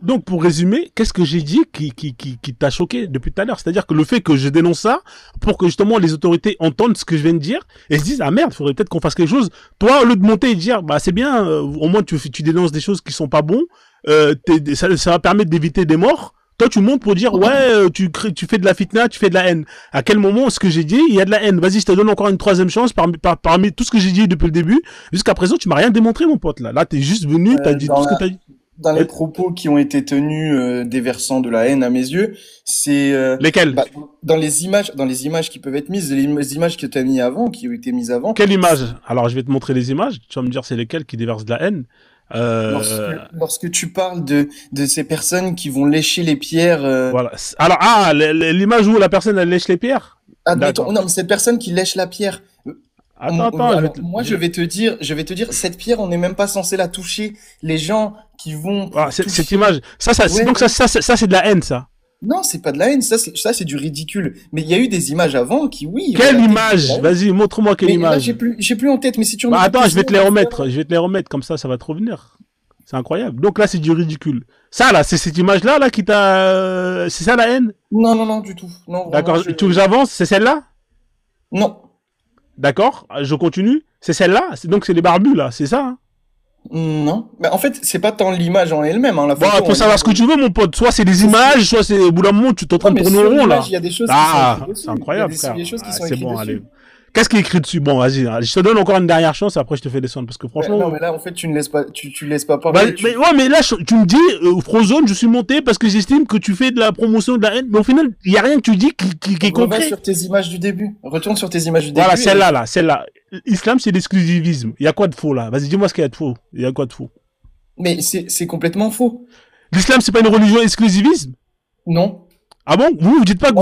Donc, pour résumer, qu'est-ce que j'ai dit qui t'a choqué depuis tout à l'heure? C'est-à-dire que le fait que je dénonce ça, pour que justement les autorités entendent ce que je viens de dire, et se disent, ah merde, faudrait peut-être qu'on fasse quelque chose. Toi, au lieu de monter et de dire, bah c'est bien, au moins tu dénonces des choses qui sont pas bons, ça va permettre d'éviter des morts. Toi, tu montes pour dire, ouais, tu fais de la fitna, tu fais de la haine. À quel moment, ce que j'ai dit, il y a de la haine? Vas-y, je te donne encore une troisième chance parmi tout ce que j'ai dit depuis le début. Jusqu'à présent, tu m'as rien démontré, mon pote, là. Là, t'es juste venu, t'as dit tout ce que t'as dit. Dans les propos qui ont été tenus déversant de la haine à mes yeux, c'est lesquels? Dans les images qui peuvent être mises, les images que tu as mis avant, qui ont été mises avant. Quelle image? Alors je vais te montrer les images, tu vas me dire c'est lesquelles qui déversent de la haine. Lorsque tu parles de ces personnes qui vont lécher les pierres. Voilà. Alors l'image où la personne elle lèche les pierres. Admettons, non, mais cette personne qui lèche la pierre. Attends, je vais te dire, cette pierre, on n'est même pas censé la toucher. Les gens qui vont. Cette image, donc ça, c'est de la haine, ça. Non, c'est pas de la haine, ça, c'est du ridicule. Mais il y a eu des images avant qui, oui. Quelle image? Vas-y, montre-moi quelle image. Là, j'ai plus en tête, mais si tu. Attends, je vais te les remettre, comme ça va te revenir. C'est incroyable. Donc là, c'est du ridicule. Ça, là, c'est cette image-là, là, qui t'a, c'est ça la haine? Non, du tout. Non. D'accord. Tu veux que j'avance? C'est celle-là? Non. D'accord, je continue. C'est celle-là, donc c'est les barbus là, c'est ça? Hein? Non, mais en fait c'est pas tant l'image en elle-même. Hein, faut savoir ce que tu veux, mon pote. Soit c'est des images, soit c'est au bout d'un moment tu t'es en train de tourner en rond là. Il y a des choses c'est incroyable, frère. C'est bon, allez. Qu'est-ce qui est écrit dessus? Bon, vas-y, je te donne encore une dernière chance, après je te fais descendre, parce que franchement. Non, mais là, en fait, tu ne laisses pas, tu laisses pas parler. Mais là, tu me dis, Frozone, je suis monté parce que j'estime que tu fais de la promotion de la haine, mais au final, il y a rien que tu dis qui est concret. Sur tes images du début. Retourne sur tes images du début. Voilà, celle-là. L'islam, c'est l'exclusivisme. Il y a quoi de faux, là? Vas-y, dis-moi ce qu'il y a de faux. Il y a quoi de faux? Mais c'est complètement faux. L'islam, c'est pas une religion exclusivisme? Non. Ah bon? Vous dites pas que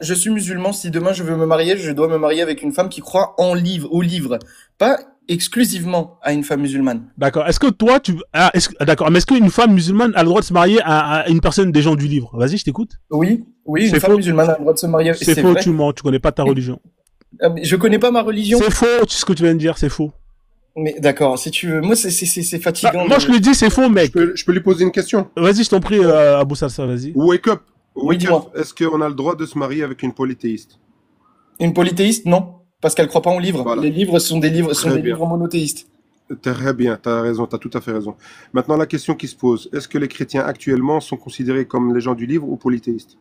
je suis musulman. Si demain je veux me marier, je dois me marier avec une femme qui croit au livre. Pas exclusivement à une femme musulmane. D'accord. Est-ce que toi, d'accord. Mais est-ce qu'une femme musulmane a le droit de se marier à une personne des gens du livre? Vas-y, je t'écoute. Oui, une femme musulmane a le droit de se marier. C'est faux, tu mens. Tu connais pas ta religion. Je connais pas ma religion. C'est faux, ce que tu viens de dire, c'est faux. Mais d'accord, si tu veux, moi c'est fatigant. Moi je le dis, c'est faux, mec. Je peux lui poser une question? Vas-y, je t'en prie, Abou Salsa, vas-y. Wake up. Oui, dis-moi. Est-ce qu'on a le droit de se marier avec une polythéiste? Une polythéiste, non, parce qu'elle croit pas en livres. Voilà. Les livres sont des livres monothéistes. Très bien, t'as raison, t'as tout à fait raison. Maintenant, la question qui se pose, est-ce que les chrétiens actuellement sont considérés comme les gens du livre ou polythéistes?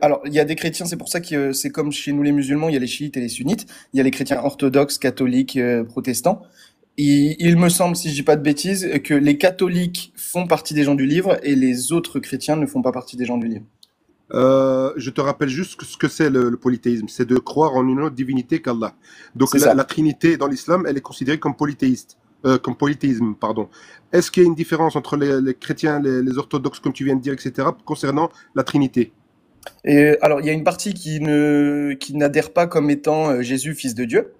Alors, il y a des chrétiens, c'est pour ça que c'est comme chez nous les musulmans, il y a les chiites et les sunnites. Il y a les chrétiens orthodoxes, catholiques, protestants. il me semble, si je dis pas de bêtises, que les catholiques font partie des gens du livre et les autres chrétiens ne font pas partie des gens du livre. Je te rappelle juste ce que c'est le polythéisme. C'est de croire en une autre divinité qu'Allah. Donc C'est ça. la Trinité dans l'islam, elle est considérée comme polythéiste. Comme polythéisme, pardon. Est-ce qu'il y a une différence entre les chrétiens, les orthodoxes, comme tu viens de dire, etc., concernant la Trinité? Et alors, il y a une partie qui n'adhère pas comme étant Jésus, fils de Dieu.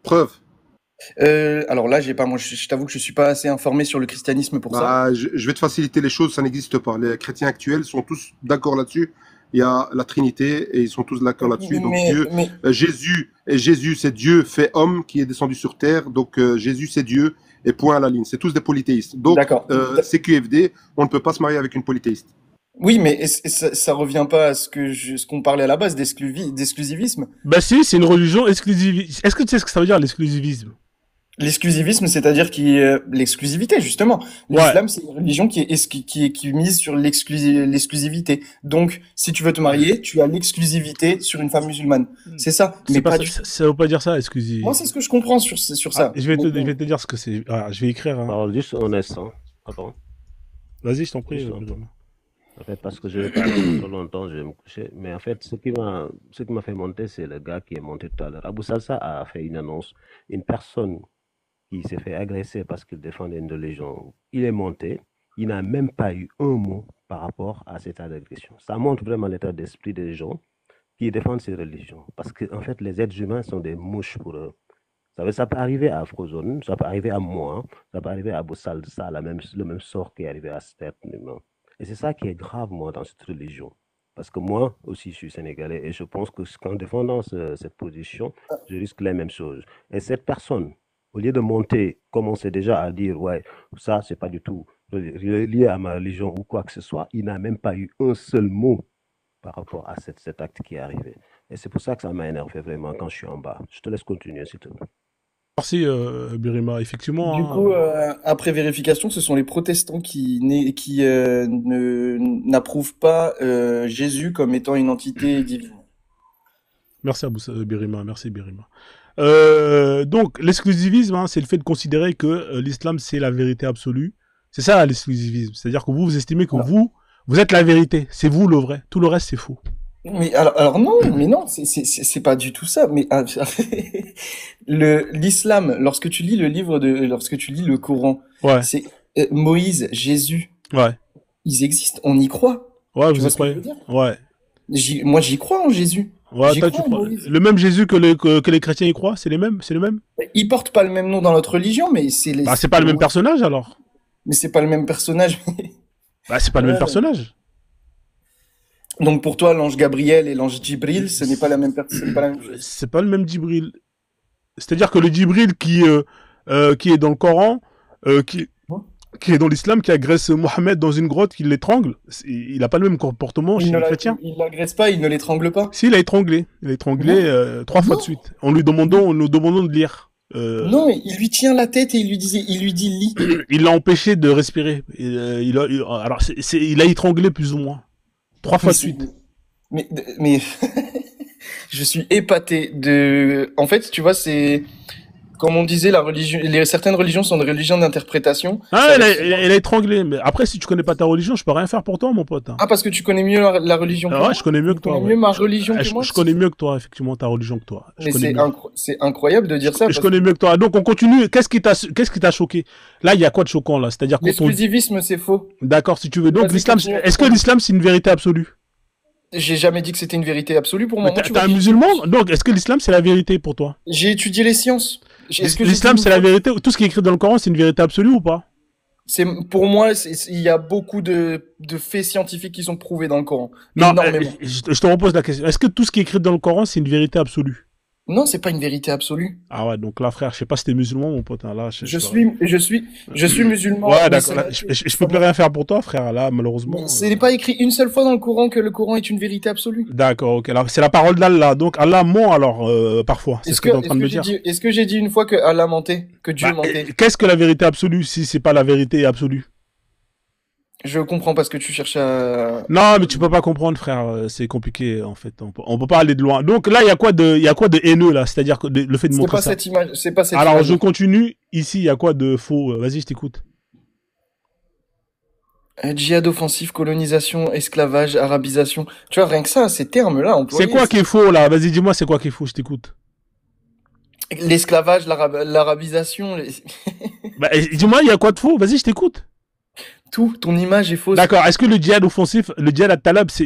Preuve. Alors là, moi, je t'avoue que je suis pas assez informé sur le christianisme pour ça. Bah, je vais te faciliter les choses, ça n'existe pas. Les chrétiens actuels sont tous d'accord là-dessus. Il y a la Trinité et ils sont tous d'accord là-dessus. Donc Dieu, Jésus, c'est Dieu fait homme qui est descendu sur terre. Donc Jésus, c'est Dieu et point à la ligne. C'est tous des polythéistes. Donc D'accord. CQFD, on ne peut pas se marier avec une polythéiste. Oui, mais ça revient pas à ce qu'on parlait à la base d'exclusivisme. Bah si, c'est une religion exclusiviste. Est-ce que tu sais ce que ça veut dire l'exclusivisme? L'exclusivisme, c'est-à-dire l'exclusivité, justement. L'islam, c'est une religion qui mise sur l'exclusivité. Donc, si tu veux te marier, tu as l'exclusivité sur une femme musulmane. C'est ça. Mais pas du... Ça veut pas dire ça, exclusif. Moi, c'est ce que je comprends sur ça. Je vais te dire ce que c'est. Ah, je vais écrire. Hein. Parole juste honnête, hein. Attends. Vas-y, je t'en prie. En fait, parce que je vais pas rester trop longtemps, je vais me coucher. Mais en fait, ce qui m'a fait monter, c'est le gars qui est monté tout à l'heure. Abou Salsa a fait une annonce. Une personne qui s'est fait agresser parce qu'il défendait une religion. Il est monté, il n'a même pas eu un mot par rapport à cette agression. Ça montre vraiment l'état d'esprit des gens qui défendent ces religions. Parce qu'en fait, les êtres humains sont des mouches pour eux. Ça peut arriver à Afrozone, ça peut arriver à moi, ça peut arriver à Abou Salsa, le même sort qui est arrivé à cet humain. Et c'est ça qui est grave, moi, dans cette religion. Parce que moi aussi, je suis sénégalais et je pense qu'en défendant cette position, je risque les mêmes choses. Et cette personne, au lieu de monter, commencer déjà à dire, ouais, ça, c'est pas du tout lié à ma religion ou quoi que ce soit, il n'a même pas eu un seul mot par rapport à cet acte qui est arrivé. Et c'est pour ça que ça m'a énervé vraiment quand je suis en bas. Je te laisse continuer, s'il te plaît. Merci, Birima. Effectivement. Du coup, après vérification, ce sont les protestants qui n'approuvent pas Jésus comme étant une entité divine. Merci Birima. Merci Birima. Donc, l'exclusivisme, hein, c'est le fait de considérer que l'islam, c'est la vérité absolue. C'est ça, l'exclusivisme. C'est-à-dire que vous estimez que vous êtes la vérité. C'est vous le vrai. Tout le reste, c'est faux. Mais alors non, c'est pas du tout ça. Mais l'islam, lorsque tu lis le Coran, ouais. C'est Moïse, Jésus. Ouais. Ils existent. On y croit. Ouais, tu vous y croyez. Ouais. Moi, j'y crois en Jésus. Ouais, toi, tu crois. Le même Jésus que les chrétiens y croient, c'est le même. Ils portent pas le même nom dans notre religion, mais c'est Bah, c'est pas le même personnage alors. Mais c'est pas le même personnage. Bah, c'est pas le même personnage. Donc pour toi, l'ange Gabriel et l'ange Djibril, ce n'est pas la même personne, c'est pas la même chose. C'est pas le même Djibril. C'est-à-dire que le Djibril qui est dans le Coran, qui est dans l'islam, qui agresse Mohammed dans une grotte, qui l'étrangle, il a pas le même comportement chez les chrétiens. Il l'agresse pas, il ne l'étrangle pas. Si, il a étranglé. Il a étranglé 3 fois de suite. En nous demandant de lire. Non, il lui tient la tête et il lui dit lis. Il l'a empêché de respirer. Il a étranglé plus ou moins. 3 fois de suite. Mais je suis épaté en fait, tu vois, c'est comme on disait, certaines religions sont des religions d'interprétation. Ah, elle a étranglé. Mais après, si tu connais pas ta religion, je peux rien faire pour toi, mon pote. Ah, parce que tu connais mieux la religion que moi. Ouais, je connais mieux que toi. Tu connais mieux ma religion que moi. Je connais mieux que toi, effectivement, ta religion que toi. Mais c'est incroyable de dire ça. Je connais mieux que toi. Donc, on continue. Qu'est-ce qui t'a choqué? Là, il y a quoi de choquant, là? C'est-à-dire que l'exclusivisme, c'est faux. D'accord, si tu veux. Donc, l'islam, est-ce que l'islam, c'est une vérité absolue? J'ai jamais dit que c'était une vérité absolue pour moi. T'es un musulman? Donc, est-ce que l'islam, c'est la vérité pour toi? J'ai étudié les sciences. L'islam, c'est la vérité. Tout ce qui est écrit dans le Coran, c'est une vérité absolue ou pas? Pour moi, il y a beaucoup de faits scientifiques qui sont prouvés dans le Coran. Non, je te repose la question. Est-ce que tout ce qui est écrit dans le Coran, c'est une vérité absolue? Non, c'est pas une vérité absolue. Ah ouais, donc là, frère, je sais pas si t'es musulman, mon pote. Hein, là, je suis musulman. Ouais, d'accord. Je peux plus rien faire pour toi, frère. Là, malheureusement. Ce n'est pas écrit une seule fois dans le Coran que le Coran est une vérité absolue. D'accord, ok. C'est la parole d'Allah. Donc Allah ment alors parfois. C'est ce que tu es en train de me dire. Est-ce que j'ai dit une fois que Allah mentait, que Dieu mentait? Qu'est-ce que la vérité absolue si c'est pas la vérité absolue? Je comprends pas ce que tu cherches à... Non, mais tu peux pas comprendre, frère. C'est compliqué, en fait. On peut pas aller de loin. Donc là, il y a quoi de haineux, là? C'est-à-dire que le fait de C'est montrer pas ça. cette image, c'est pas cette Alors, image. je continue. Ici, il y a quoi de faux? Vas-y, je t'écoute. Djihad offensif, colonisation, esclavage, arabisation. Tu vois, rien que ça, ces termes-là employés. C'est quoi qui est faux, là? Vas-y, dis-moi, c'est quoi qui est faux? Je t'écoute. L'esclavage, l'arabisation, Bah, dis-moi, il y a quoi de faux? Vas-y, je t'écoute. tout, ton image est fausse. D'accord. Est-ce que le djihad offensif, le djihad at-talab, ça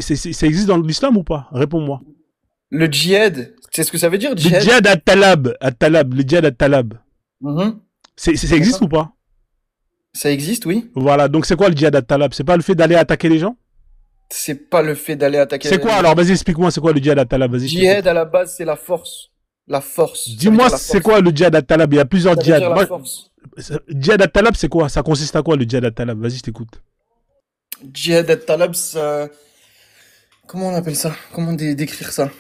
existe dans l'islam ou pas? Réponds-moi. Le djihad, c'est ce que ça veut dire, Le djihad? djihad at-talab, le djihad at-talab. Mhm. Ça existe ou pas? Ça existe, oui. Voilà. Donc, c'est quoi le djihad at-talab? C'est pas le fait d'aller attaquer les gens? C'est pas le fait d'aller attaquer. C'est quoi alors? Vas-y, explique-moi, c'est quoi le djihad at-talab? Vas-y. Djihad, à la base, c'est la force. La force. Ça veut Dis-moi, dire la c'est force. quoi le djihad at-talab? Il y a plusieurs Ça veut djihad. dire la Moi, force. djihad at-talab, c'est quoi? Ça consiste à quoi le djihad at-talab? Vas-y, je t'écoute. Djihad al-Talab, ça... Comment on appelle ça? Comment décrire ça?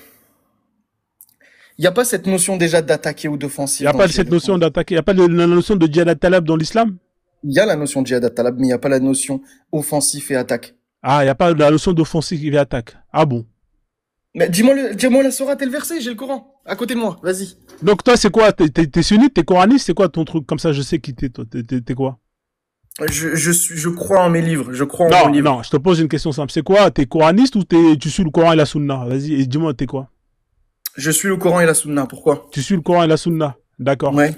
Il n'y a pas cette notion déjà d'attaquer ou Il d'offensive. n'y a dans pas le cette djihad notion al-Talab. d'attaquer. Il n'y a pas la notion de djihad at-talab dans l'islam? Il y a la notion de djihad al-Talab, mais il n'y a pas la notion offensif et attaque. Ah, il n'y a pas la notion d'offensive et attaque. Ah bon? Mais dis-moi la sourate et le verset, j'ai le Coran. À côté de moi, vas-y. Donc toi, c'est quoi? T'es sunnite, t'es coraniste, c'est quoi ton truc? Comme ça, je sais qui t'es, toi. T'es quoi? Je crois en mes livres, je crois en Non, mon livre. non, je te pose une question simple. C'est quoi? T'es coraniste ou tu suis le Coran et la Sunna? Vas-y, et dis-moi, t'es quoi? Je suis le Coran et la Sunna, pourquoi? Tu suis le Coran et la Sunna. D'accord. Ouais.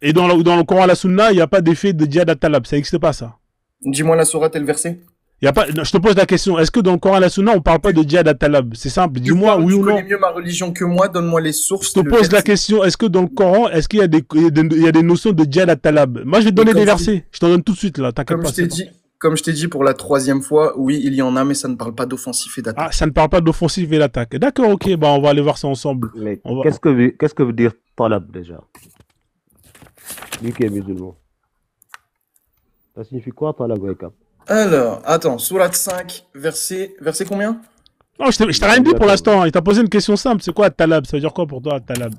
Et dans le Coran et la Sunna, il n'y a pas d'effet de djihad at-talab. Ça n'existe pas, ça. Dis-moi la sourate et le verset. Y a pas, non, je te pose la question. Est-ce que dans le Coran et la Sunna, on parle pas de djihad at-talab? C'est simple. Dis-moi oui Tu ou non. connais mieux ma religion que moi, donne-moi les sources. Je te le pose la verset. question. Est-ce que dans le Coran, est-ce qu'il y a il y a des notions de djihad at-talab? Moi, je vais te donner comme des je versets. Je t'en donne tout de suite, là. T'inquiète pas. Comme je t'ai dit pour la 3e fois, oui, il y en a, mais ça ne parle pas d'offensif et d'attaque. Ah, ça ne parle pas d'offensive et d'attaque. D'accord, ok. Bah, on va aller voir ça ensemble. Mais On va- qu'est-ce que veut dire talab déjà? Lui qui est musulman. Ça signifie quoi talab, Wake Up? Alors, attends, sourate 5, verset combien? Non, je t'ai rien dit pour l'instant. Il t'a posé une question simple. C'est quoi at-talab? Ça veut dire quoi pour toi, at-talab?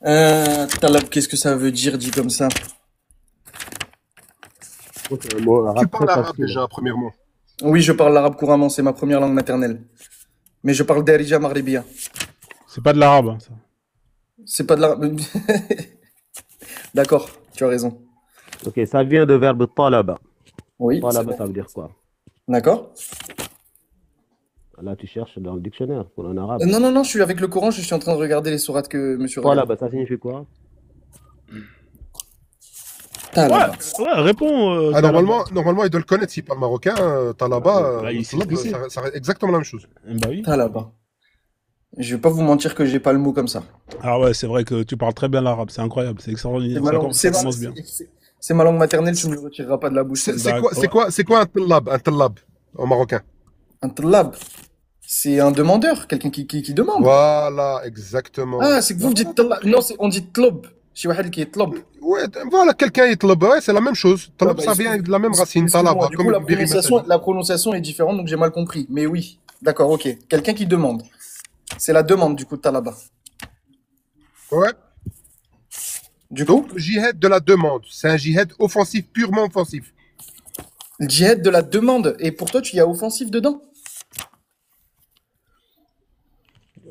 Talab, qu'est-ce que ça veut dire dit comme ça? C'est un mot arabe Tu très parles arabe facile. déjà, premièrement. Oui, je parle l'arabe couramment, c'est ma première langue maternelle. Mais je parle Darija Maghribiya. C'est pas de l'arabe, hein, ça. C'est pas de l'arabe. D'accord, tu as raison. Ok, ça vient de verbe talaba. Oui, c'est Talaba, bon. ça veut dire quoi? D'accord. Là, tu cherches dans le dictionnaire pour un arabe. Non, je suis avec le Coran, je suis en train de regarder les sourates que monsieur regarde. Talaba, ça signifie quoi? Talaba. Ouais, réponds. Ah, Talab. normalement, il doit le connaître s'il parle marocain. Talaba, Bah, il sait talab, ce que c'est. ça reste exactement la même chose. Bah oui. Talaba. Je vais pas vous mentir que j'ai pas le mot comme ça. Ah ouais, c'est vrai que tu parles très bien l'arabe. C'est incroyable. C'est extraordinaire. C'est ma langue, Ça commence bien. c'est ma langue maternelle, tu ne me le retireras pas de la bouche. C'est quoi un tallab en marocain? Un talab, c'est un demandeur, quelqu'un qui demande. Voilà, exactement. Ah, c'est que vous dites talab. Non, on dit tlob. شي واحد qui est tlob. Ouais, voilà, quelqu'un est talab, ouais, c'est la même chose. Talab, bah, ça vient de la même racine, Excuse-moi, talab. du coup, la prononciation est différente, donc j'ai mal compris. Mais oui, d'accord, ok. Quelqu'un qui demande. C'est la demande, du coup, de talaba. Ouais. Du coup, Donc, le jihad de la demande, c'est un jihad offensif, purement offensif. le djihad de la demande. Et pour toi, tu y as offensif dedans?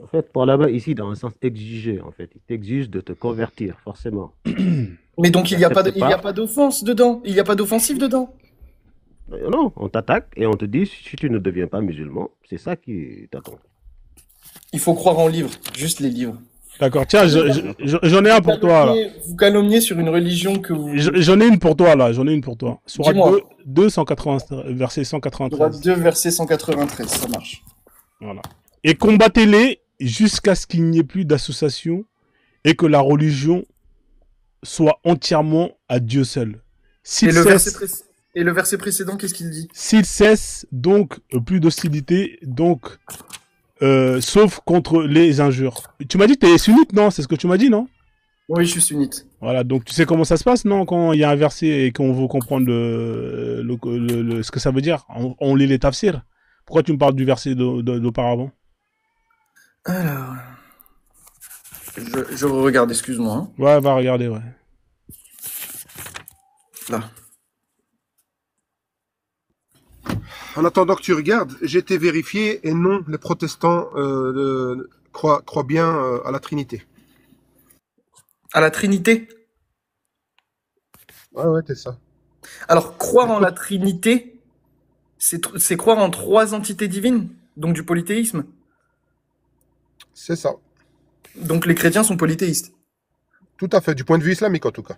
En fait, talaba ici, dans le sens exigé, en fait. Il t'exige de te convertir, forcément. Mais donc, il n'y a pas T'acceptes pas. d'offense dedans. Il n'y a pas d'offensif dedans. Non, on t'attaque et on te dit, si tu ne deviens pas musulman, c'est ça qui t'attend. Il faut croire en livres, juste les livres. D'accord. Tiens, j'en ai un pour toi, là. Vous calomniez sur une religion que vous... J'en ai une pour toi, là. J'en ai une pour toi. Sourate Dis-moi. 2, 180, verset 193. Sourate 2, verset 193, ça marche. Voilà. Et combattez-les jusqu'à ce qu'il n'y ait plus d'association et que la religion soit entièrement à Dieu seul. Et le verset précédent, qu'est-ce qu'il dit? S'il cesse donc plus d'hostilité, donc sauf contre les injures. Tu m'as dit que tu es sunnite, non? C'est ce que tu m'as dit, non? Oui, je suis sunnite. Voilà, donc tu sais comment ça se passe, non? Quand il y a un verset et qu'on veut comprendre ce que ça veut dire, on lit les tafsirs. Pourquoi tu me parles du verset d'auparavant? Alors... Je regarde, excuse-moi. Hein. Ouais, va regarder, ouais. Là. En attendant que tu regardes, j'ai été vérifié et non, les protestants croient bien à la Trinité. À la Trinité? Ouais, c'est ça. Alors, croire en la Trinité, c'est croire en 3 entités divines, donc du polythéisme. C'est ça. Donc les chrétiens sont polythéistes. Tout à fait, du point de vue islamique en tout cas.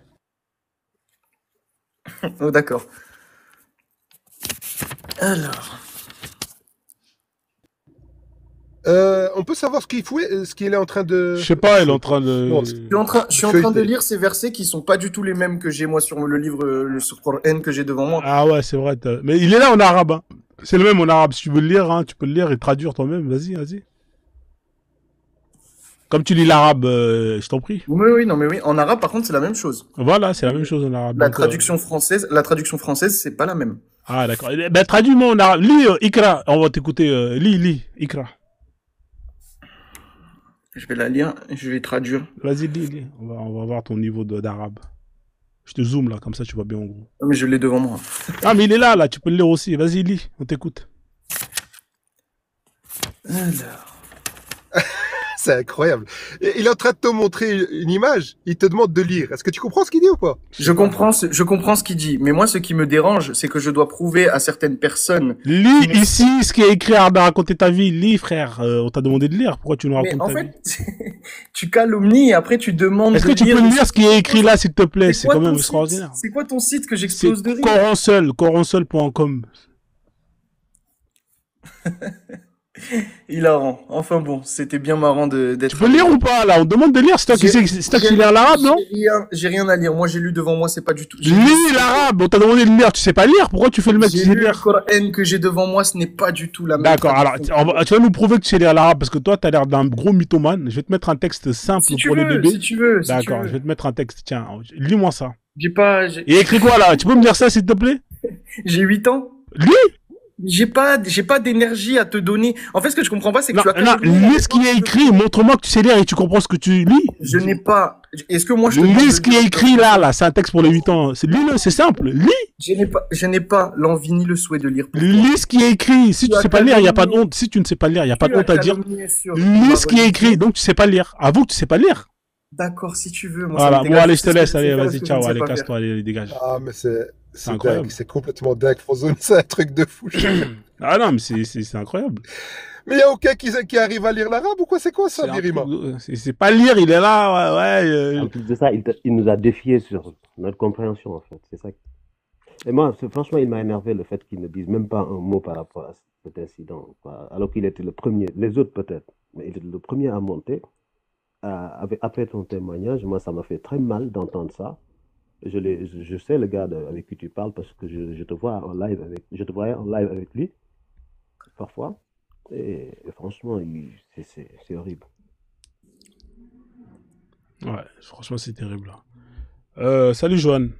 Oh, d'accord. Alors, On peut savoir ce qu'il est en train de... Je sais pas, elle est en train Non, de... je suis en train de lire ces versets qui sont pas du tout les mêmes que j'ai moi sur le livre, sur Coran que j'ai devant moi. Ah ouais, c'est vrai. Mais il est là en arabe. Hein. C'est le même en arabe. Si tu veux le lire, hein, tu peux le lire et traduire toi-même. Vas-y, vas-y. Comme tu lis l'arabe, je t'en prie. Oui, non, mais oui. En arabe, par contre, c'est la même chose. Voilà, c'est la même chose en arabe. La Donc, traduction française, c'est pas la même. Ah d'accord. Ben traduis-moi en arabe. Lis Ikra. On va t'écouter. Lis Ikra. Je vais la lire, je vais traduire. Vas-y, lis. On va voir ton niveau d'arabe. Je te zoome là, comme ça tu vois bien en gros. Mais je l'ai devant moi. Ah mais il est là, tu peux le lire aussi. Vas-y, lis. On t'écoute. Alors. C'est incroyable. Il est en train de te montrer une image, il te demande de lire. Est-ce que tu comprends ce qu'il dit ou pas? Je comprends ce qu'il dit, mais moi ce qui me dérange, c'est que je dois prouver à certaines personnes. Lis ici ce qui est écrit à raconter ta vie. Lis frère, on t'a demandé de lire. Pourquoi tu nous racontes Mais en ta vie? fait, tu calomnies et après tu demandes. Est-ce que tu peux me lire ce qui est écrit là s'il te plaît? C'est quand même extraordinaire. C'est quoi ton site que j'explose de rire? Coranseul.com. Hilarant. Enfin bon, c'était bien marrant d'être. Tu peux lire ou pas là? On demande de lire. C'est toi qui lis l'arabe, non? J'ai rien à lire. Moi j'ai lu devant moi, c'est pas du tout. Lis l'arabe. On t'a demandé de lire. Tu sais pas lire? Pourquoi tu fais le mec qui sait lire? Le Coran que j'ai devant moi, ce n'est pas du tout la même. D'accord. Alors, tu vas nous prouver que tu sais lire l'arabe parce que toi, t'as l'air d'un gros mythomane. Je vais te mettre un texte simple pour les bébés. Si tu veux. D'accord. Je vais te mettre un texte. Tiens, lis-moi ça. Il y a écrit quoi là? Tu peux me dire ça s'il te plaît? J'ai 8 ans. Lis! J'ai pas d'énergie à te donner. En fait, ce que je comprends pas, c'est que lis ce qui est écrit. Montre-moi que tu sais lire et tu comprends ce que tu lis. Je n'ai pas. Est-ce que moi je lis ce qui est écrit là. C'est un texte pour les 8 ans. Lis-le, c'est simple. Lis. Je n'ai pas l'envie ni le souhait de lire. Lis ce qui est écrit. Si tu sais pas lire, il y a pas de honte. Si tu ne sais pas lire, il y a pas de honte à dire. Lis ce qui est écrit. Donc tu sais pas lire. Avoue que tu sais pas lire. D'accord, si tu veux. Voilà. Bon, allez, je te laisse. Allez, vas-y, ciao. Allez, casse-toi. Allez, dégage. Ah, mais c'est incroyable. C'est complètement dingue. Frozone, c'est un truc de fou. Ah non, mais c'est incroyable. Mais il n'y a aucun qui arrive à lire l'arabe ou quoi? C'est quoi ça, Birima? C'est pas lire, il est là, ouais. En plus de ça, il nous a défiés sur notre compréhension, en fait. C'est ça. Et moi, franchement, il m'a énervé le fait qu'il ne dise même pas un mot par rapport à cet incident, quoi. Alors qu'il était le premier, les autres peut-être, mais il était le premier à monter. Après ton témoignage, moi, ça m'a fait très mal d'entendre ça. Je sais le gars avec qui tu parles parce que je te vois en live je te voyais en live avec lui parfois et franchement c'est horrible. Ouais, franchement c'est terrible. Salut Joanne.